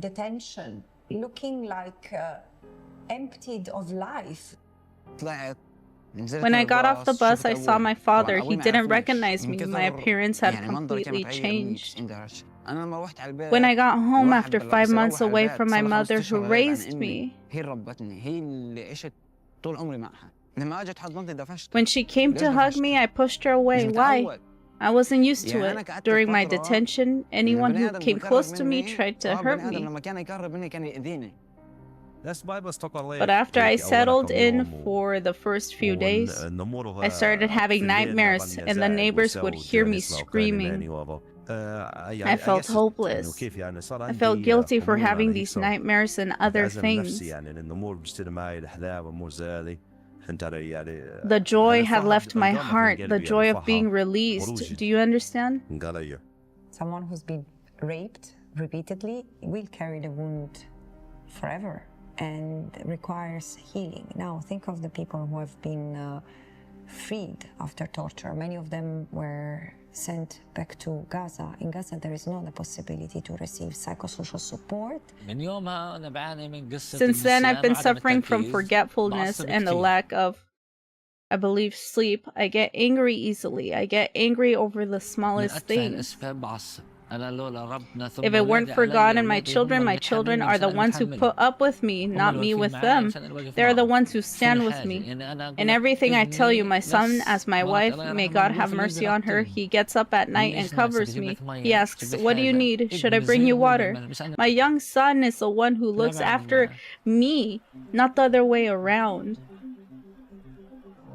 detention, looking like emptied of life. When I got off the bus, I saw my father. He didn't recognize me. My appearance had completely changed. When I got home after 5 months away from my mother who raised me, when she came to hug me, I pushed her away. Why? I wasn't used to it. During my detention, anyone who came close to me tried to hurt me. But after I settled in for the first few days, I started having nightmares and the neighbors would hear me screaming. I felt hopeless. I felt guilty for having these nightmares and other things. The joy had left my heart, the joy of being released. Do you understand? Someone who's been raped repeatedly will carry the wound forever and requires healing. Now think of the people who have been freed after torture. Many of them were sent back to Gaza. In Gaza, there is not the possibility to receive psychosocial support. Since then, I've been suffering from forgetfulness and the lack of, I believe, sleep. I get angry easily. I get angry over the smallest things. If it weren't for God and my children are the ones who put up with me, not me with them. They're the ones who stand with me. In everything I tell you, my son, as my wife, may God have mercy on her, he gets up at night and covers me. He asks, "What do you need? Should I bring you water?" My young son is the one who looks after me, not the other way around.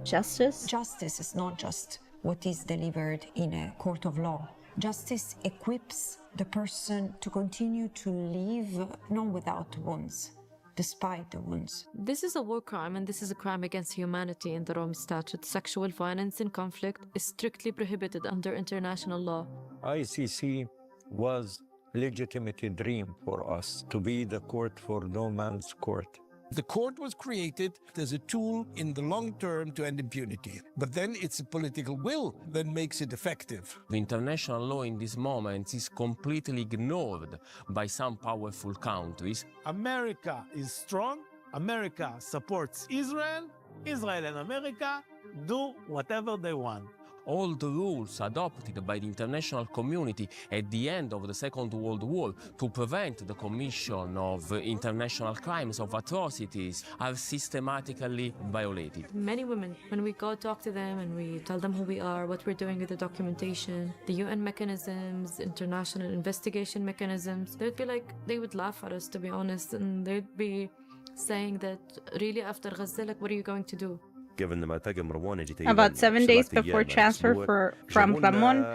Justice? Justice is not just what is delivered in a court of law. Justice equips the person to continue to live not without wounds, despite the wounds. This is a war crime and this is a crime against humanity in the Rome Statute. Sexual violence in conflict is strictly prohibited under international law. ICC was a legitimate dream for us, to be the court for no man's court. The court was created as a tool in the long term to end impunity. But then it's a political will that makes it effective. The international law in this moment is completely ignored by some powerful countries. America is strong. America supports Israel. Israel and America do whatever they want. All the rules adopted by the international community at the end of the Second World War to prevent the commission of international crimes, of atrocities, are systematically violated. Many women, when we go talk to them and we tell them who we are, what we're doing with the documentation, the UN mechanisms, international investigation mechanisms, they'd be like, they would laugh at us, to be honest, and they'd be saying that, really, after Gaza, like, what are you going to do? About 7 days before transfer from Ramon,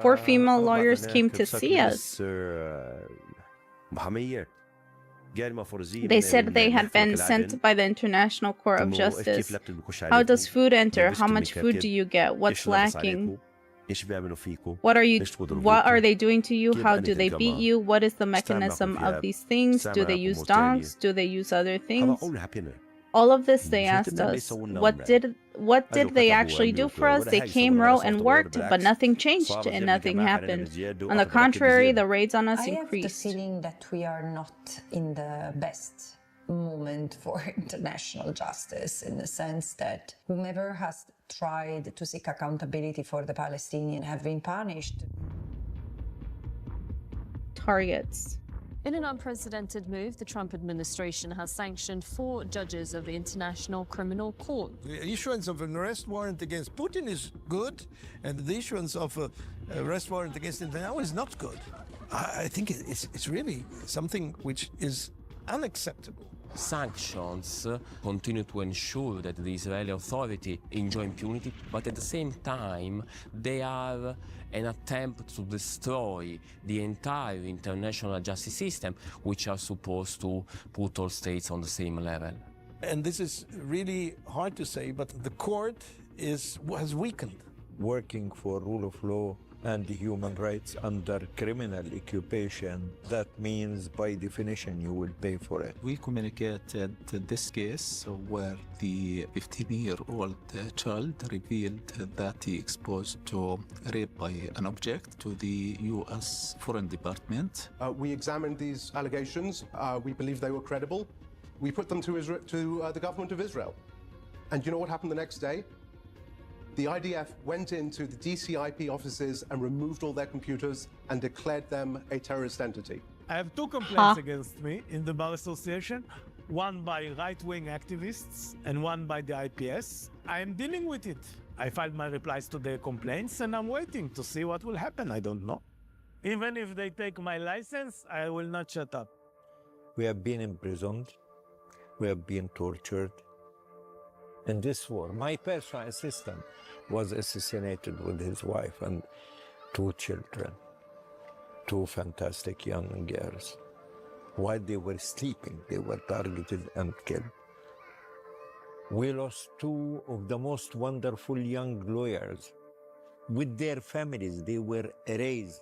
4 female lawyers came to see us. They said they had been sent by the International Court of Justice. How does food enter? How much food do you get? What's lacking? What are they doing to you? How do they beat you? What is the mechanism of these things? Do they use dogs? Do they use other things? All of this they asked us. What did they actually do for us? They came, wrote, and worked, but nothing changed and nothing happened. On the contrary, the raids on us increased. I have the feeling that we are not in the best moment for international justice, in the sense that whomever has tried to seek accountability for the Palestinians have been punished. Targets. In an unprecedented move, the Trump administration has sanctioned 4 judges of the International Criminal Court. The issuance of an arrest warrant against Putin is good, and the issuance of an arrest warrant against Netanyahu is not good. I think it's really something which is unacceptable. Sanctions continue to ensure that the Israeli Authority enjoy impunity, but at the same time, they are an attempt to destroy the entire international justice system, which are supposed to put all states on the same level. And this is really hard to say, but the court has weakened. Working for rule of law and human rights under criminal occupation, that means by definition you will pay for it. We communicated this case where the 15-year-old child revealed that he exposed to rape by an object to the U.S. Foreign Department. We examined these allegations. We believe they were credible. We put them to the government of Israel. And you know what happened the next day? The IDF went into the DCIP offices and removed all their computers and declared them a terrorist entity. I have 2 complaints against me in the Bar Association, one by right-wing activists and one by the IPS. I am dealing with it. I filed my replies to their complaints and I'm waiting to see what will happen. I don't know. Even if they take my license, I will not shut up. We have been imprisoned. We have been tortured. In this war, my personal assistant was assassinated with his wife and 2 children, 2 fantastic young girls. While they were sleeping, they were targeted and killed. We lost 2 of the most wonderful young lawyers. With their families, they were erased.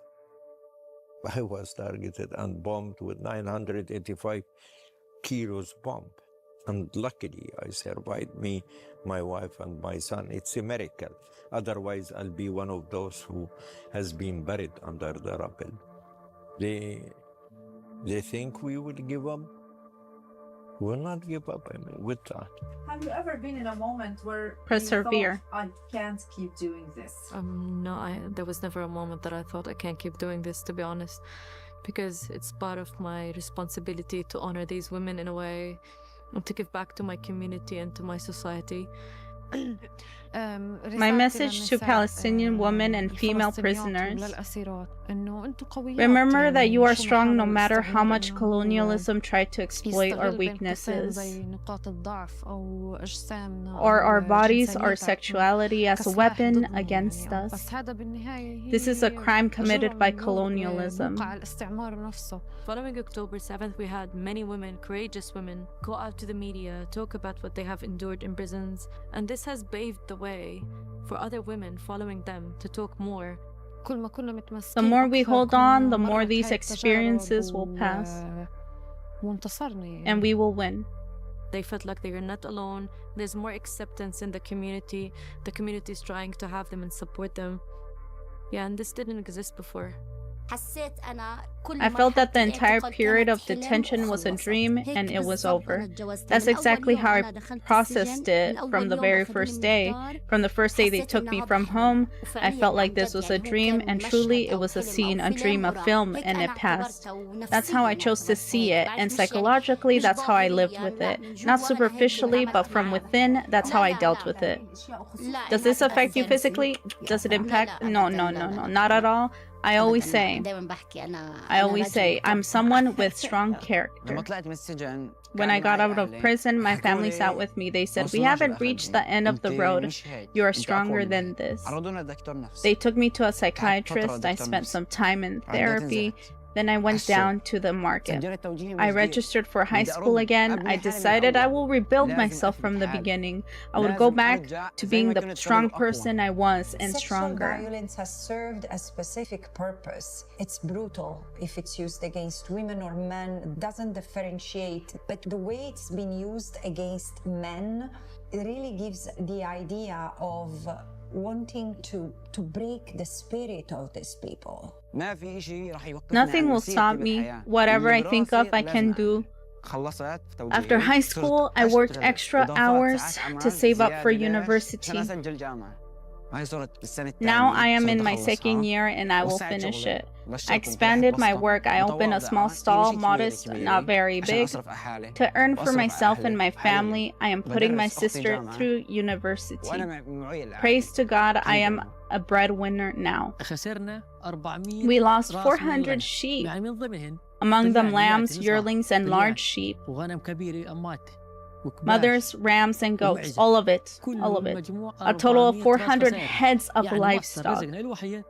I was targeted and bombed with 985 kilos bomb. And luckily, I survived, me, my wife, and my son. It's a miracle. Otherwise, I'll be one of those who has been buried under the rubble. They think we will give up. We'll not give up, with that. Have you ever been in a moment where Persevere. you thought, I can't keep doing this? No, there was never a moment that I thought I can't keep doing this, to be honest. Because it's part of my responsibility to honor these women in a way, and to give back to my community and to my society. My message to Palestinian women and female prisoners: remember that you are strong no matter how much colonialism tried to exploit our weaknesses, or our bodies or sexuality as a weapon against us. This is a crime committed by colonialism. Following October 7th, we had many women, courageous women, go out to the media, talk about what they have endured in prisons, and this has paved the way for other women following them to talk more. The more we hold on, the more these experiences will pass, and we will win. They felt like they were not alone. There's more acceptance in the community. The community is trying to have them and support them. Yeah, and this didn't exist before. I felt that the entire period of detention was a dream and it was over. That's exactly how I processed it from the very first day. From the first day they took me from home, I felt like this was a dream, and truly it was a scene, a dream, a film, and it passed. That's how I chose to see it, and psychologically that's how I lived with it. Not superficially, but from within, that's how I dealt with it. Does this affect you physically? Does it impact? No, not at all. I always say, I'm someone with strong character. When I got out of prison, my family sat with me. They said, we haven't reached the end of the road. You are stronger than this. They took me to a psychiatrist. I spent some time in therapy. Then I went down to the market. I registered for high school again. I decided I will rebuild myself from the beginning. I would go back to being the strong person I was, and stronger. Sexual violence has served a specific purpose. It's brutal if it's used against women or men. It doesn't differentiate. But the way it's been used against men, it really gives the idea of wanting to break the spirit of these people. Nothing will stop me. Whatever I think of, I can do. After high school, I worked extra hours to save up for university. Now I am in my second year and I will finish it. I expanded my work. I opened a small stall, modest, not very big, to earn for myself and my family. I am putting my sister through university. Praise to God, I am a breadwinner now. We lost 400 sheep, among them lambs, yearlings, and large sheep. Mothers, rams, and goats, all of it. A total of 400 heads of livestock.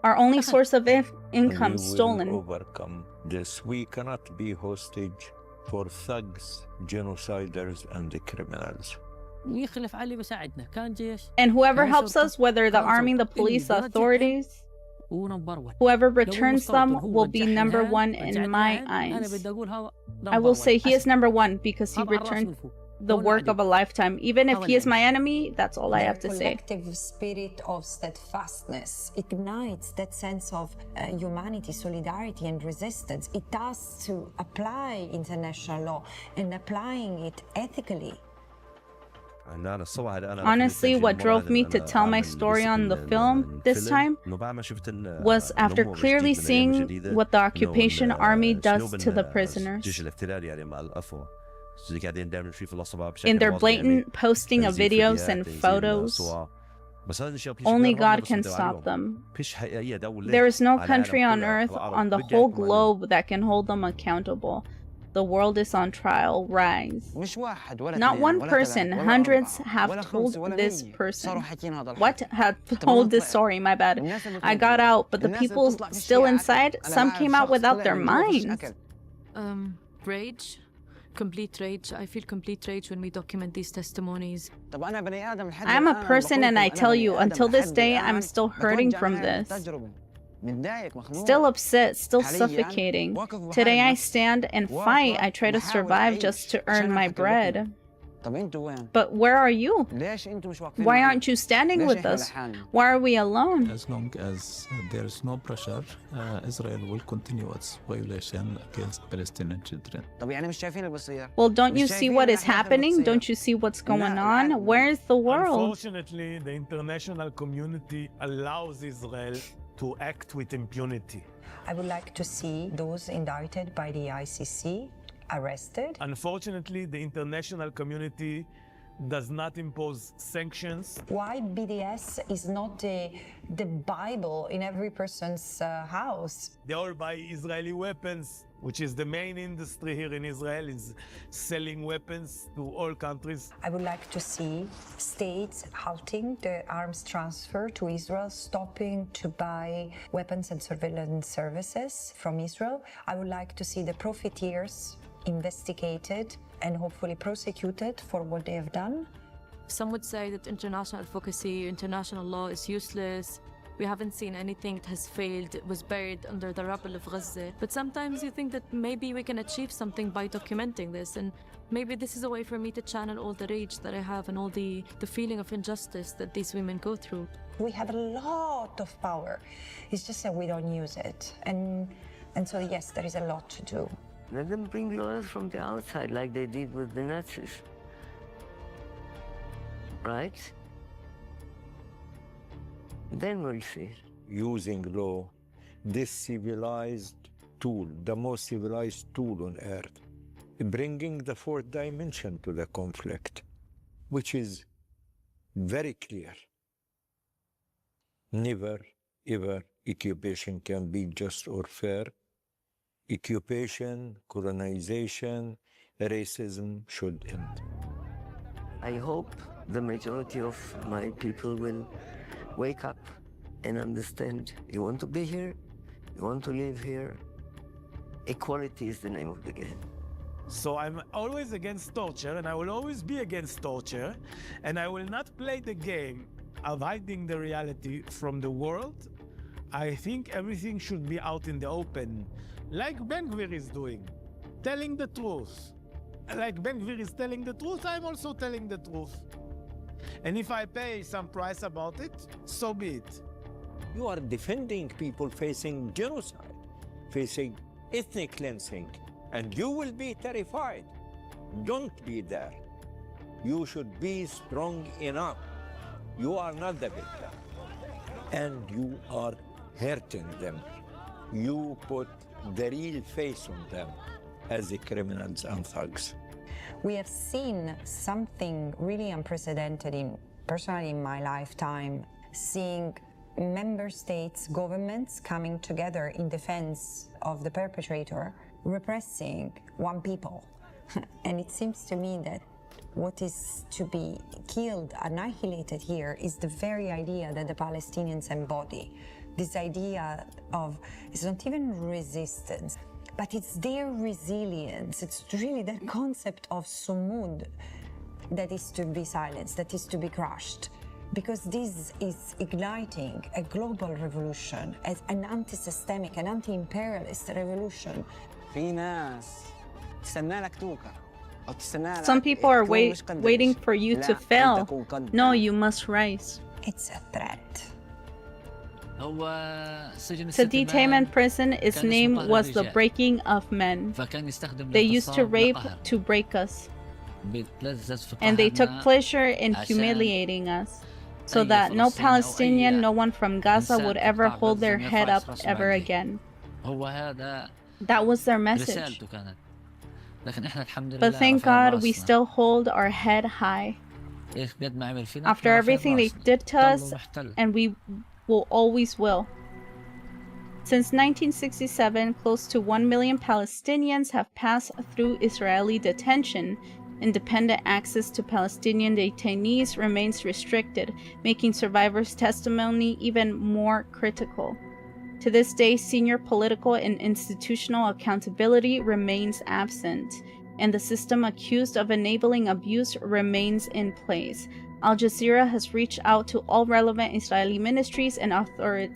Our only source of income stolen. We will overcome this. We cannot be hostage for thugs, genociders, and the criminals. And whoever helps us, whether the army, the police, the authorities, whoever returns them will be number one in my eyes. I will say he is number one because he returned the work of a lifetime. Even if he is my enemy, that's all I have to say. The collective spirit of steadfastness ignites that sense of humanity, solidarity, and resistance. It does to apply international law and applying it ethically. Honestly, what drove me to tell my story on the film this time was after clearly seeing what the occupation army does to the prisoners. In their blatant posting of videos and photos, only God can stop them. There is no country on earth, on the whole globe, that can hold them accountable. The world is on trial. Rise. Not one person, hundreds have told this person. What? Have told this story, my bad. I got out, but the people still inside, some came out without their minds. Rage. Complete rage. I feel complete rage when we document these testimonies. I am a person, and I tell you, until this day, I'm still hurting from this. Still upset, still suffocating. Today I stand and fight. I try to survive just to earn my bread. But where are you? Why aren't you standing with us? Why are we alone? As long as there is no pressure, Israel will continue its violation against Palestinian children. Well, don't you see what is happening? Don't you see what's going on? Where is the world? Unfortunately, the international community allows Israel to act with impunity. I would like to see those indicted by the ICC arrested. Unfortunately, the international community does not impose sanctions. Why BDS is not the Bible in every person's house? They all buy Israeli weapons, which is the main industry here in Israel, is selling weapons to all countries. I would like to see states halting the arms transfer to Israel, stopping to buy weapons and surveillance services from Israel. I would like to see the profiteers investigated and hopefully prosecuted for what they have done. Some would say that international advocacy, international law is useless. We haven't seen anything that has failed, it was buried under the rubble of Gaza. But sometimes you think that maybe we can achieve something by documenting this, and maybe this is a way for me to channel all the rage that I have and all the feeling of injustice that these women go through. We have a lot of power. It's just that we don't use it. And so, yes, there is a lot to do. Let them bring lawyers from the outside like they did with the Nazis. Right? Then we'll see. Using law, this civilized tool, the most civilized tool on earth, bringing the fourth dimension to the conflict, which is very clear. Never, ever occupation can be just or fair. Occupation, colonization, racism should end. I hope the majority of my people will wake up and understand you want to be here, you want to live here. Equality is the name of the game. So I'm always against torture, and I will always be against torture, and I will not play the game of hiding the reality from the world. I think everything should be out in the open, like Ben Gvir is doing, telling the truth. Like Ben Gvir is telling the truth, I'm also telling the truth. And if I pay some price about it, so be it. You are defending people facing genocide, facing ethnic cleansing, and you will be terrified. Don't be there. You should be strong enough. You are not the victim. And you are hurting them. You put the real face on them as the criminals and thugs. We have seen something really unprecedented personally in my lifetime, seeing member states, governments coming together in defense of the perpetrator, repressing one people. And it seems to me that what is to be killed, annihilated here is the very idea that the Palestinians embody. This idea of, it's not even resistance, but it's their resilience. It's really that concept of sumud that is to be silenced, that is to be crushed. Because this is igniting a global revolution, as an anti-systemic, an anti-imperialist revolution. Some people are waiting for you to fail. No, you must rise. It's a threat. The detainment prison, its name was the breaking of men. They used to rape to break us. And they took pleasure in humiliating us, so that no Palestinian, no one from Gaza would ever hold their head up ever again. That was their message. But thank God we still hold our head high. After everything they did to us, and we will always will. Since 1967, close to 1 million Palestinians have passed through Israeli detention. Independent access to Palestinian detainees remains restricted, making survivors' testimony even more critical. To this day, senior political and institutional accountability remains absent, and the system accused of enabling abuse remains in place. Aljazera has reached out to all relevant Israeli ministries and authorities,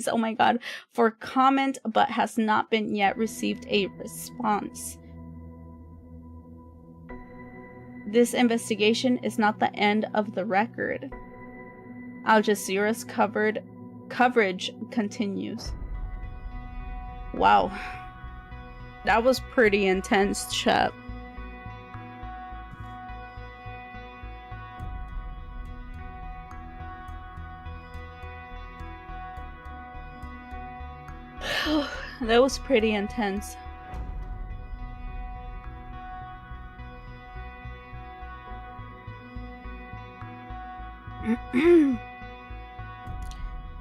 oh my god, for comment, but has not been yet received a response. This investigation is not the end of the record. Aljazera's coverage continues. Wow. That was pretty intense, chat. That was pretty intense.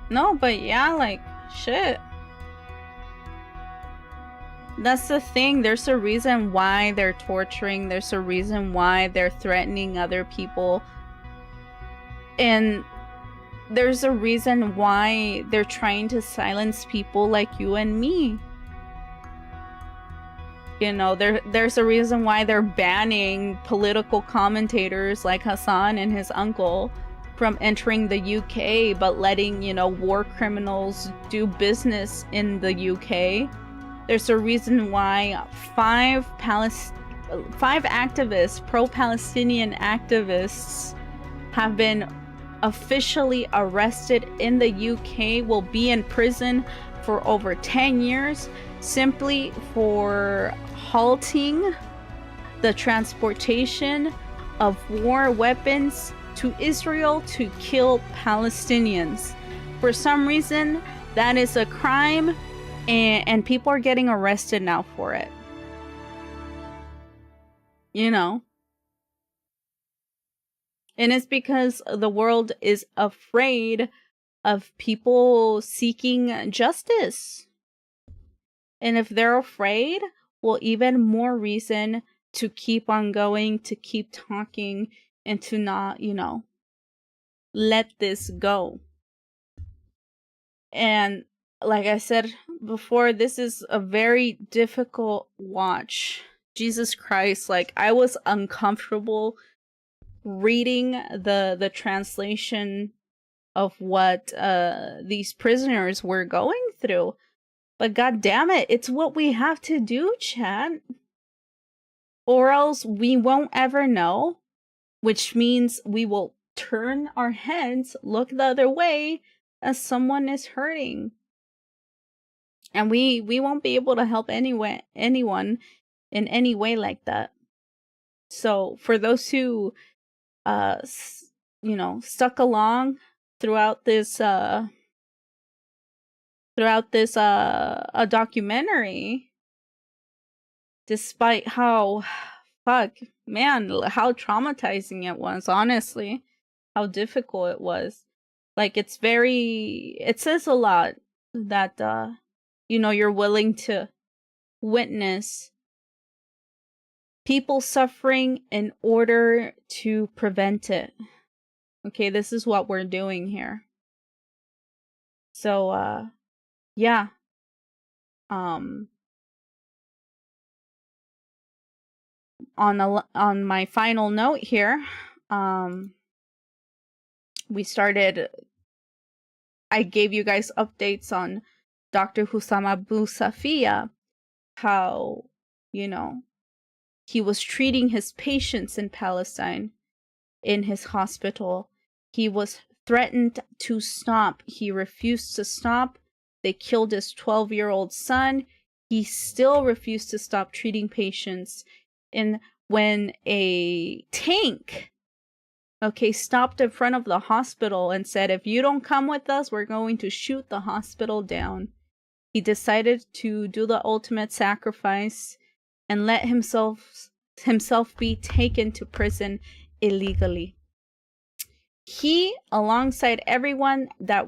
No, but yeah, like, shit. That's the thing. There's a reason why they're torturing. There's a reason why they're threatening other people. And there's a reason why they're trying to silence people like you and me. You know, there's a reason why they're banning political commentators like Hassan and his uncle from entering the UK, but letting, you know, war criminals do business in the UK. There's a reason why five activists, pro-Palestinian activists, have been officially arrested in the UK, will be in prison for over 10 years, simply for halting the transportation of war weapons to Israel to kill Palestinians. For some reason, that is a crime, and people are getting arrested now for it. You know? And it's because the world is afraid of people seeking justice. And if they're afraid, well, even more reason to keep on going, to keep talking, and to not, you know, let this go. And like I said before, this is a very difficult watch. Jesus Christ, like, I was uncomfortable reading the translation of what these prisoners were going through. But god damn it, it's what we have to do, chat. Or else we won't ever know, which means we will turn our heads, look the other way as someone is hurting. And we won't be able to help anyone in any way like that. So for those who you know, stuck along throughout this a documentary, despite how how traumatizing it was, honestly, how difficult it was. Like, it says a lot that you know, you're willing to witness people suffering in order to prevent it. Okay, this is what we're doing here. So yeah. On my final note here, I gave you guys updates on Dr. Hussam Abu Saffiya, how, you know, he was treating his patients in Palestine in his hospital. He was threatened to stop. He refused to stop. They killed his 12-year-old son. He still refused to stop treating patients. And when a tank, okay, stopped in front of the hospital and said, if you don't come with us, we're going to shoot the hospital down, he decided to do the ultimate sacrifice and let himself be taken to prison illegally. He, alongside everyone that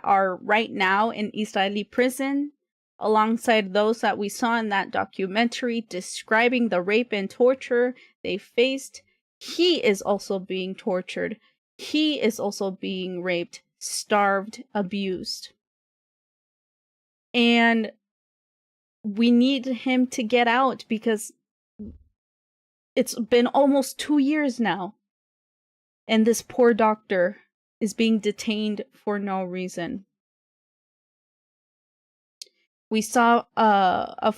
are right now in Israeli prison, alongside those that we saw in that documentary describing the rape and torture they faced, he is also being tortured. He is also being raped, starved, abused. And we need him to get out because it's been almost 2 years now. And this poor doctor is being detained for no reason. We saw a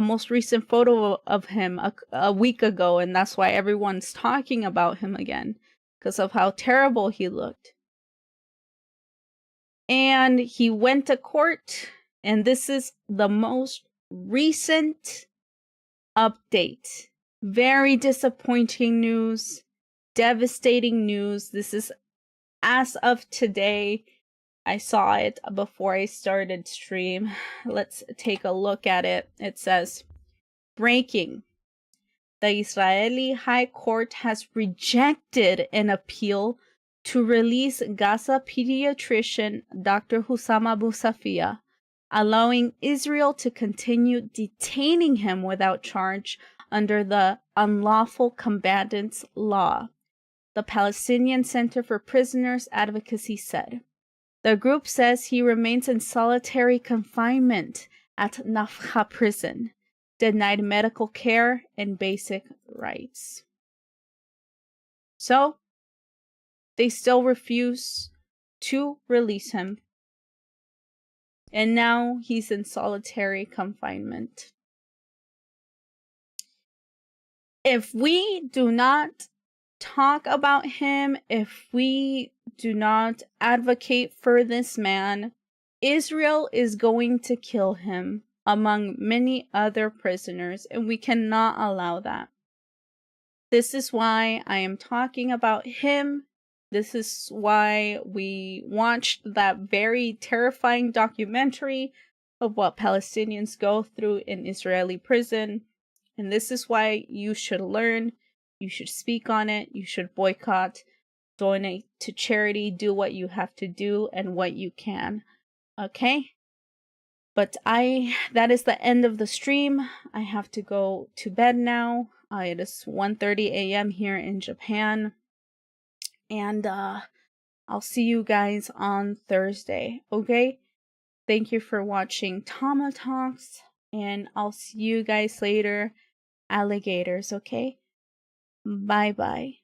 most recent photo of him a week ago, and that's why everyone's talking about him again, because of how terrible he looked. And he went to court, and this is the most recent update. Very disappointing news, devastating news. This is as of today. I saw it before I started stream. Let's take a look at it. It says, breaking. The Israeli High Court has rejected an appeal to release Gaza pediatrician Dr. Hussam Abu Saffiya, allowing Israel to continue detaining him without charge under the Unlawful Combatants Law, the Palestinian Center for Prisoners Advocacy said. The group says he remains in solitary confinement at Nafha prison, denied medical care and basic rights. So, they still refuse to release him. And now he's in solitary confinement. If we do not talk about him, if we do not advocate for this man, Israel is going to kill him among many other prisoners, and we cannot allow that. This is why I am talking about him. This is why we watched that very terrifying documentary of what Palestinians go through in Israeli prison. And this is why you should learn, you should speak on it, you should boycott, donate to charity, do what you have to do and what you can. Okay? But that is the end of the stream. I have to go to bed now. It is 1:30 a.m. here in Japan. And I'll see you guys on Thursday, okay? Thank you for watching TamaTalks, and I'll see you guys later, alligators, okay? Bye-bye.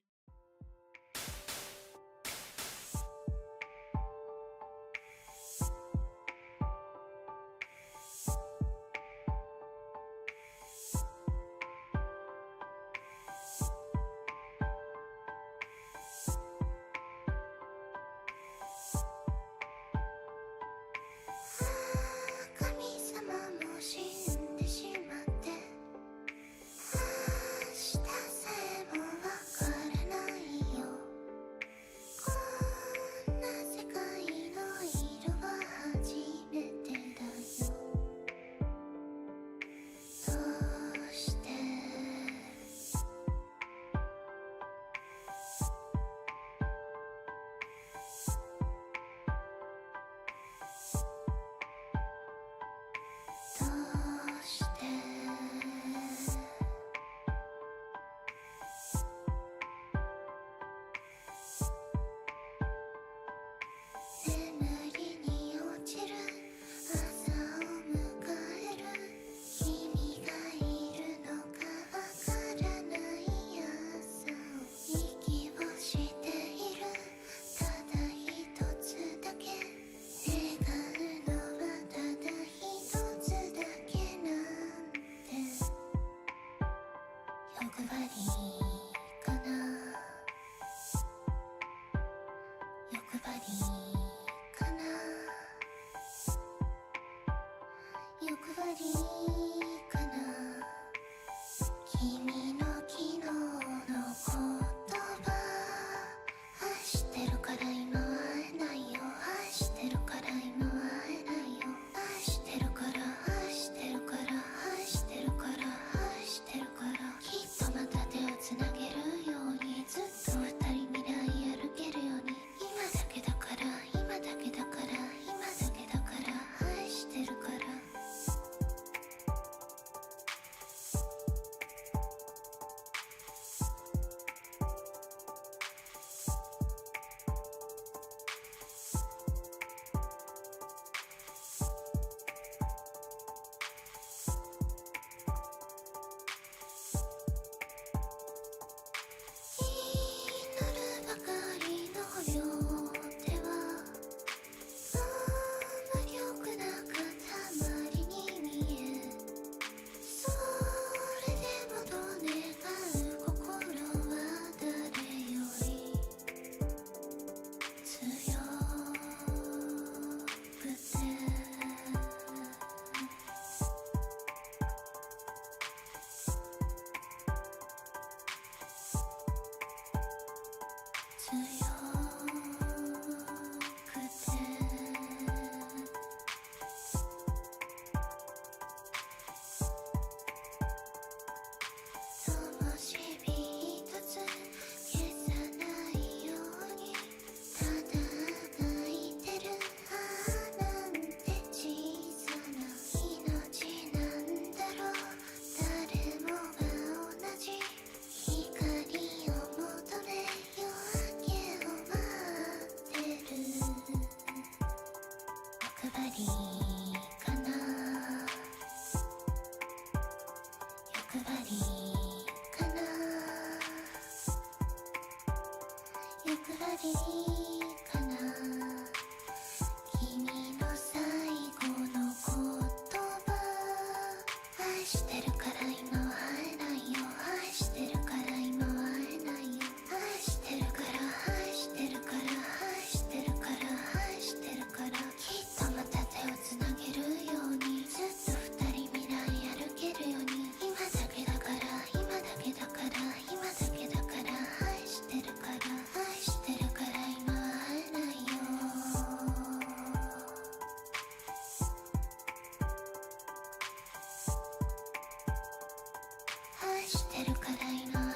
してるから今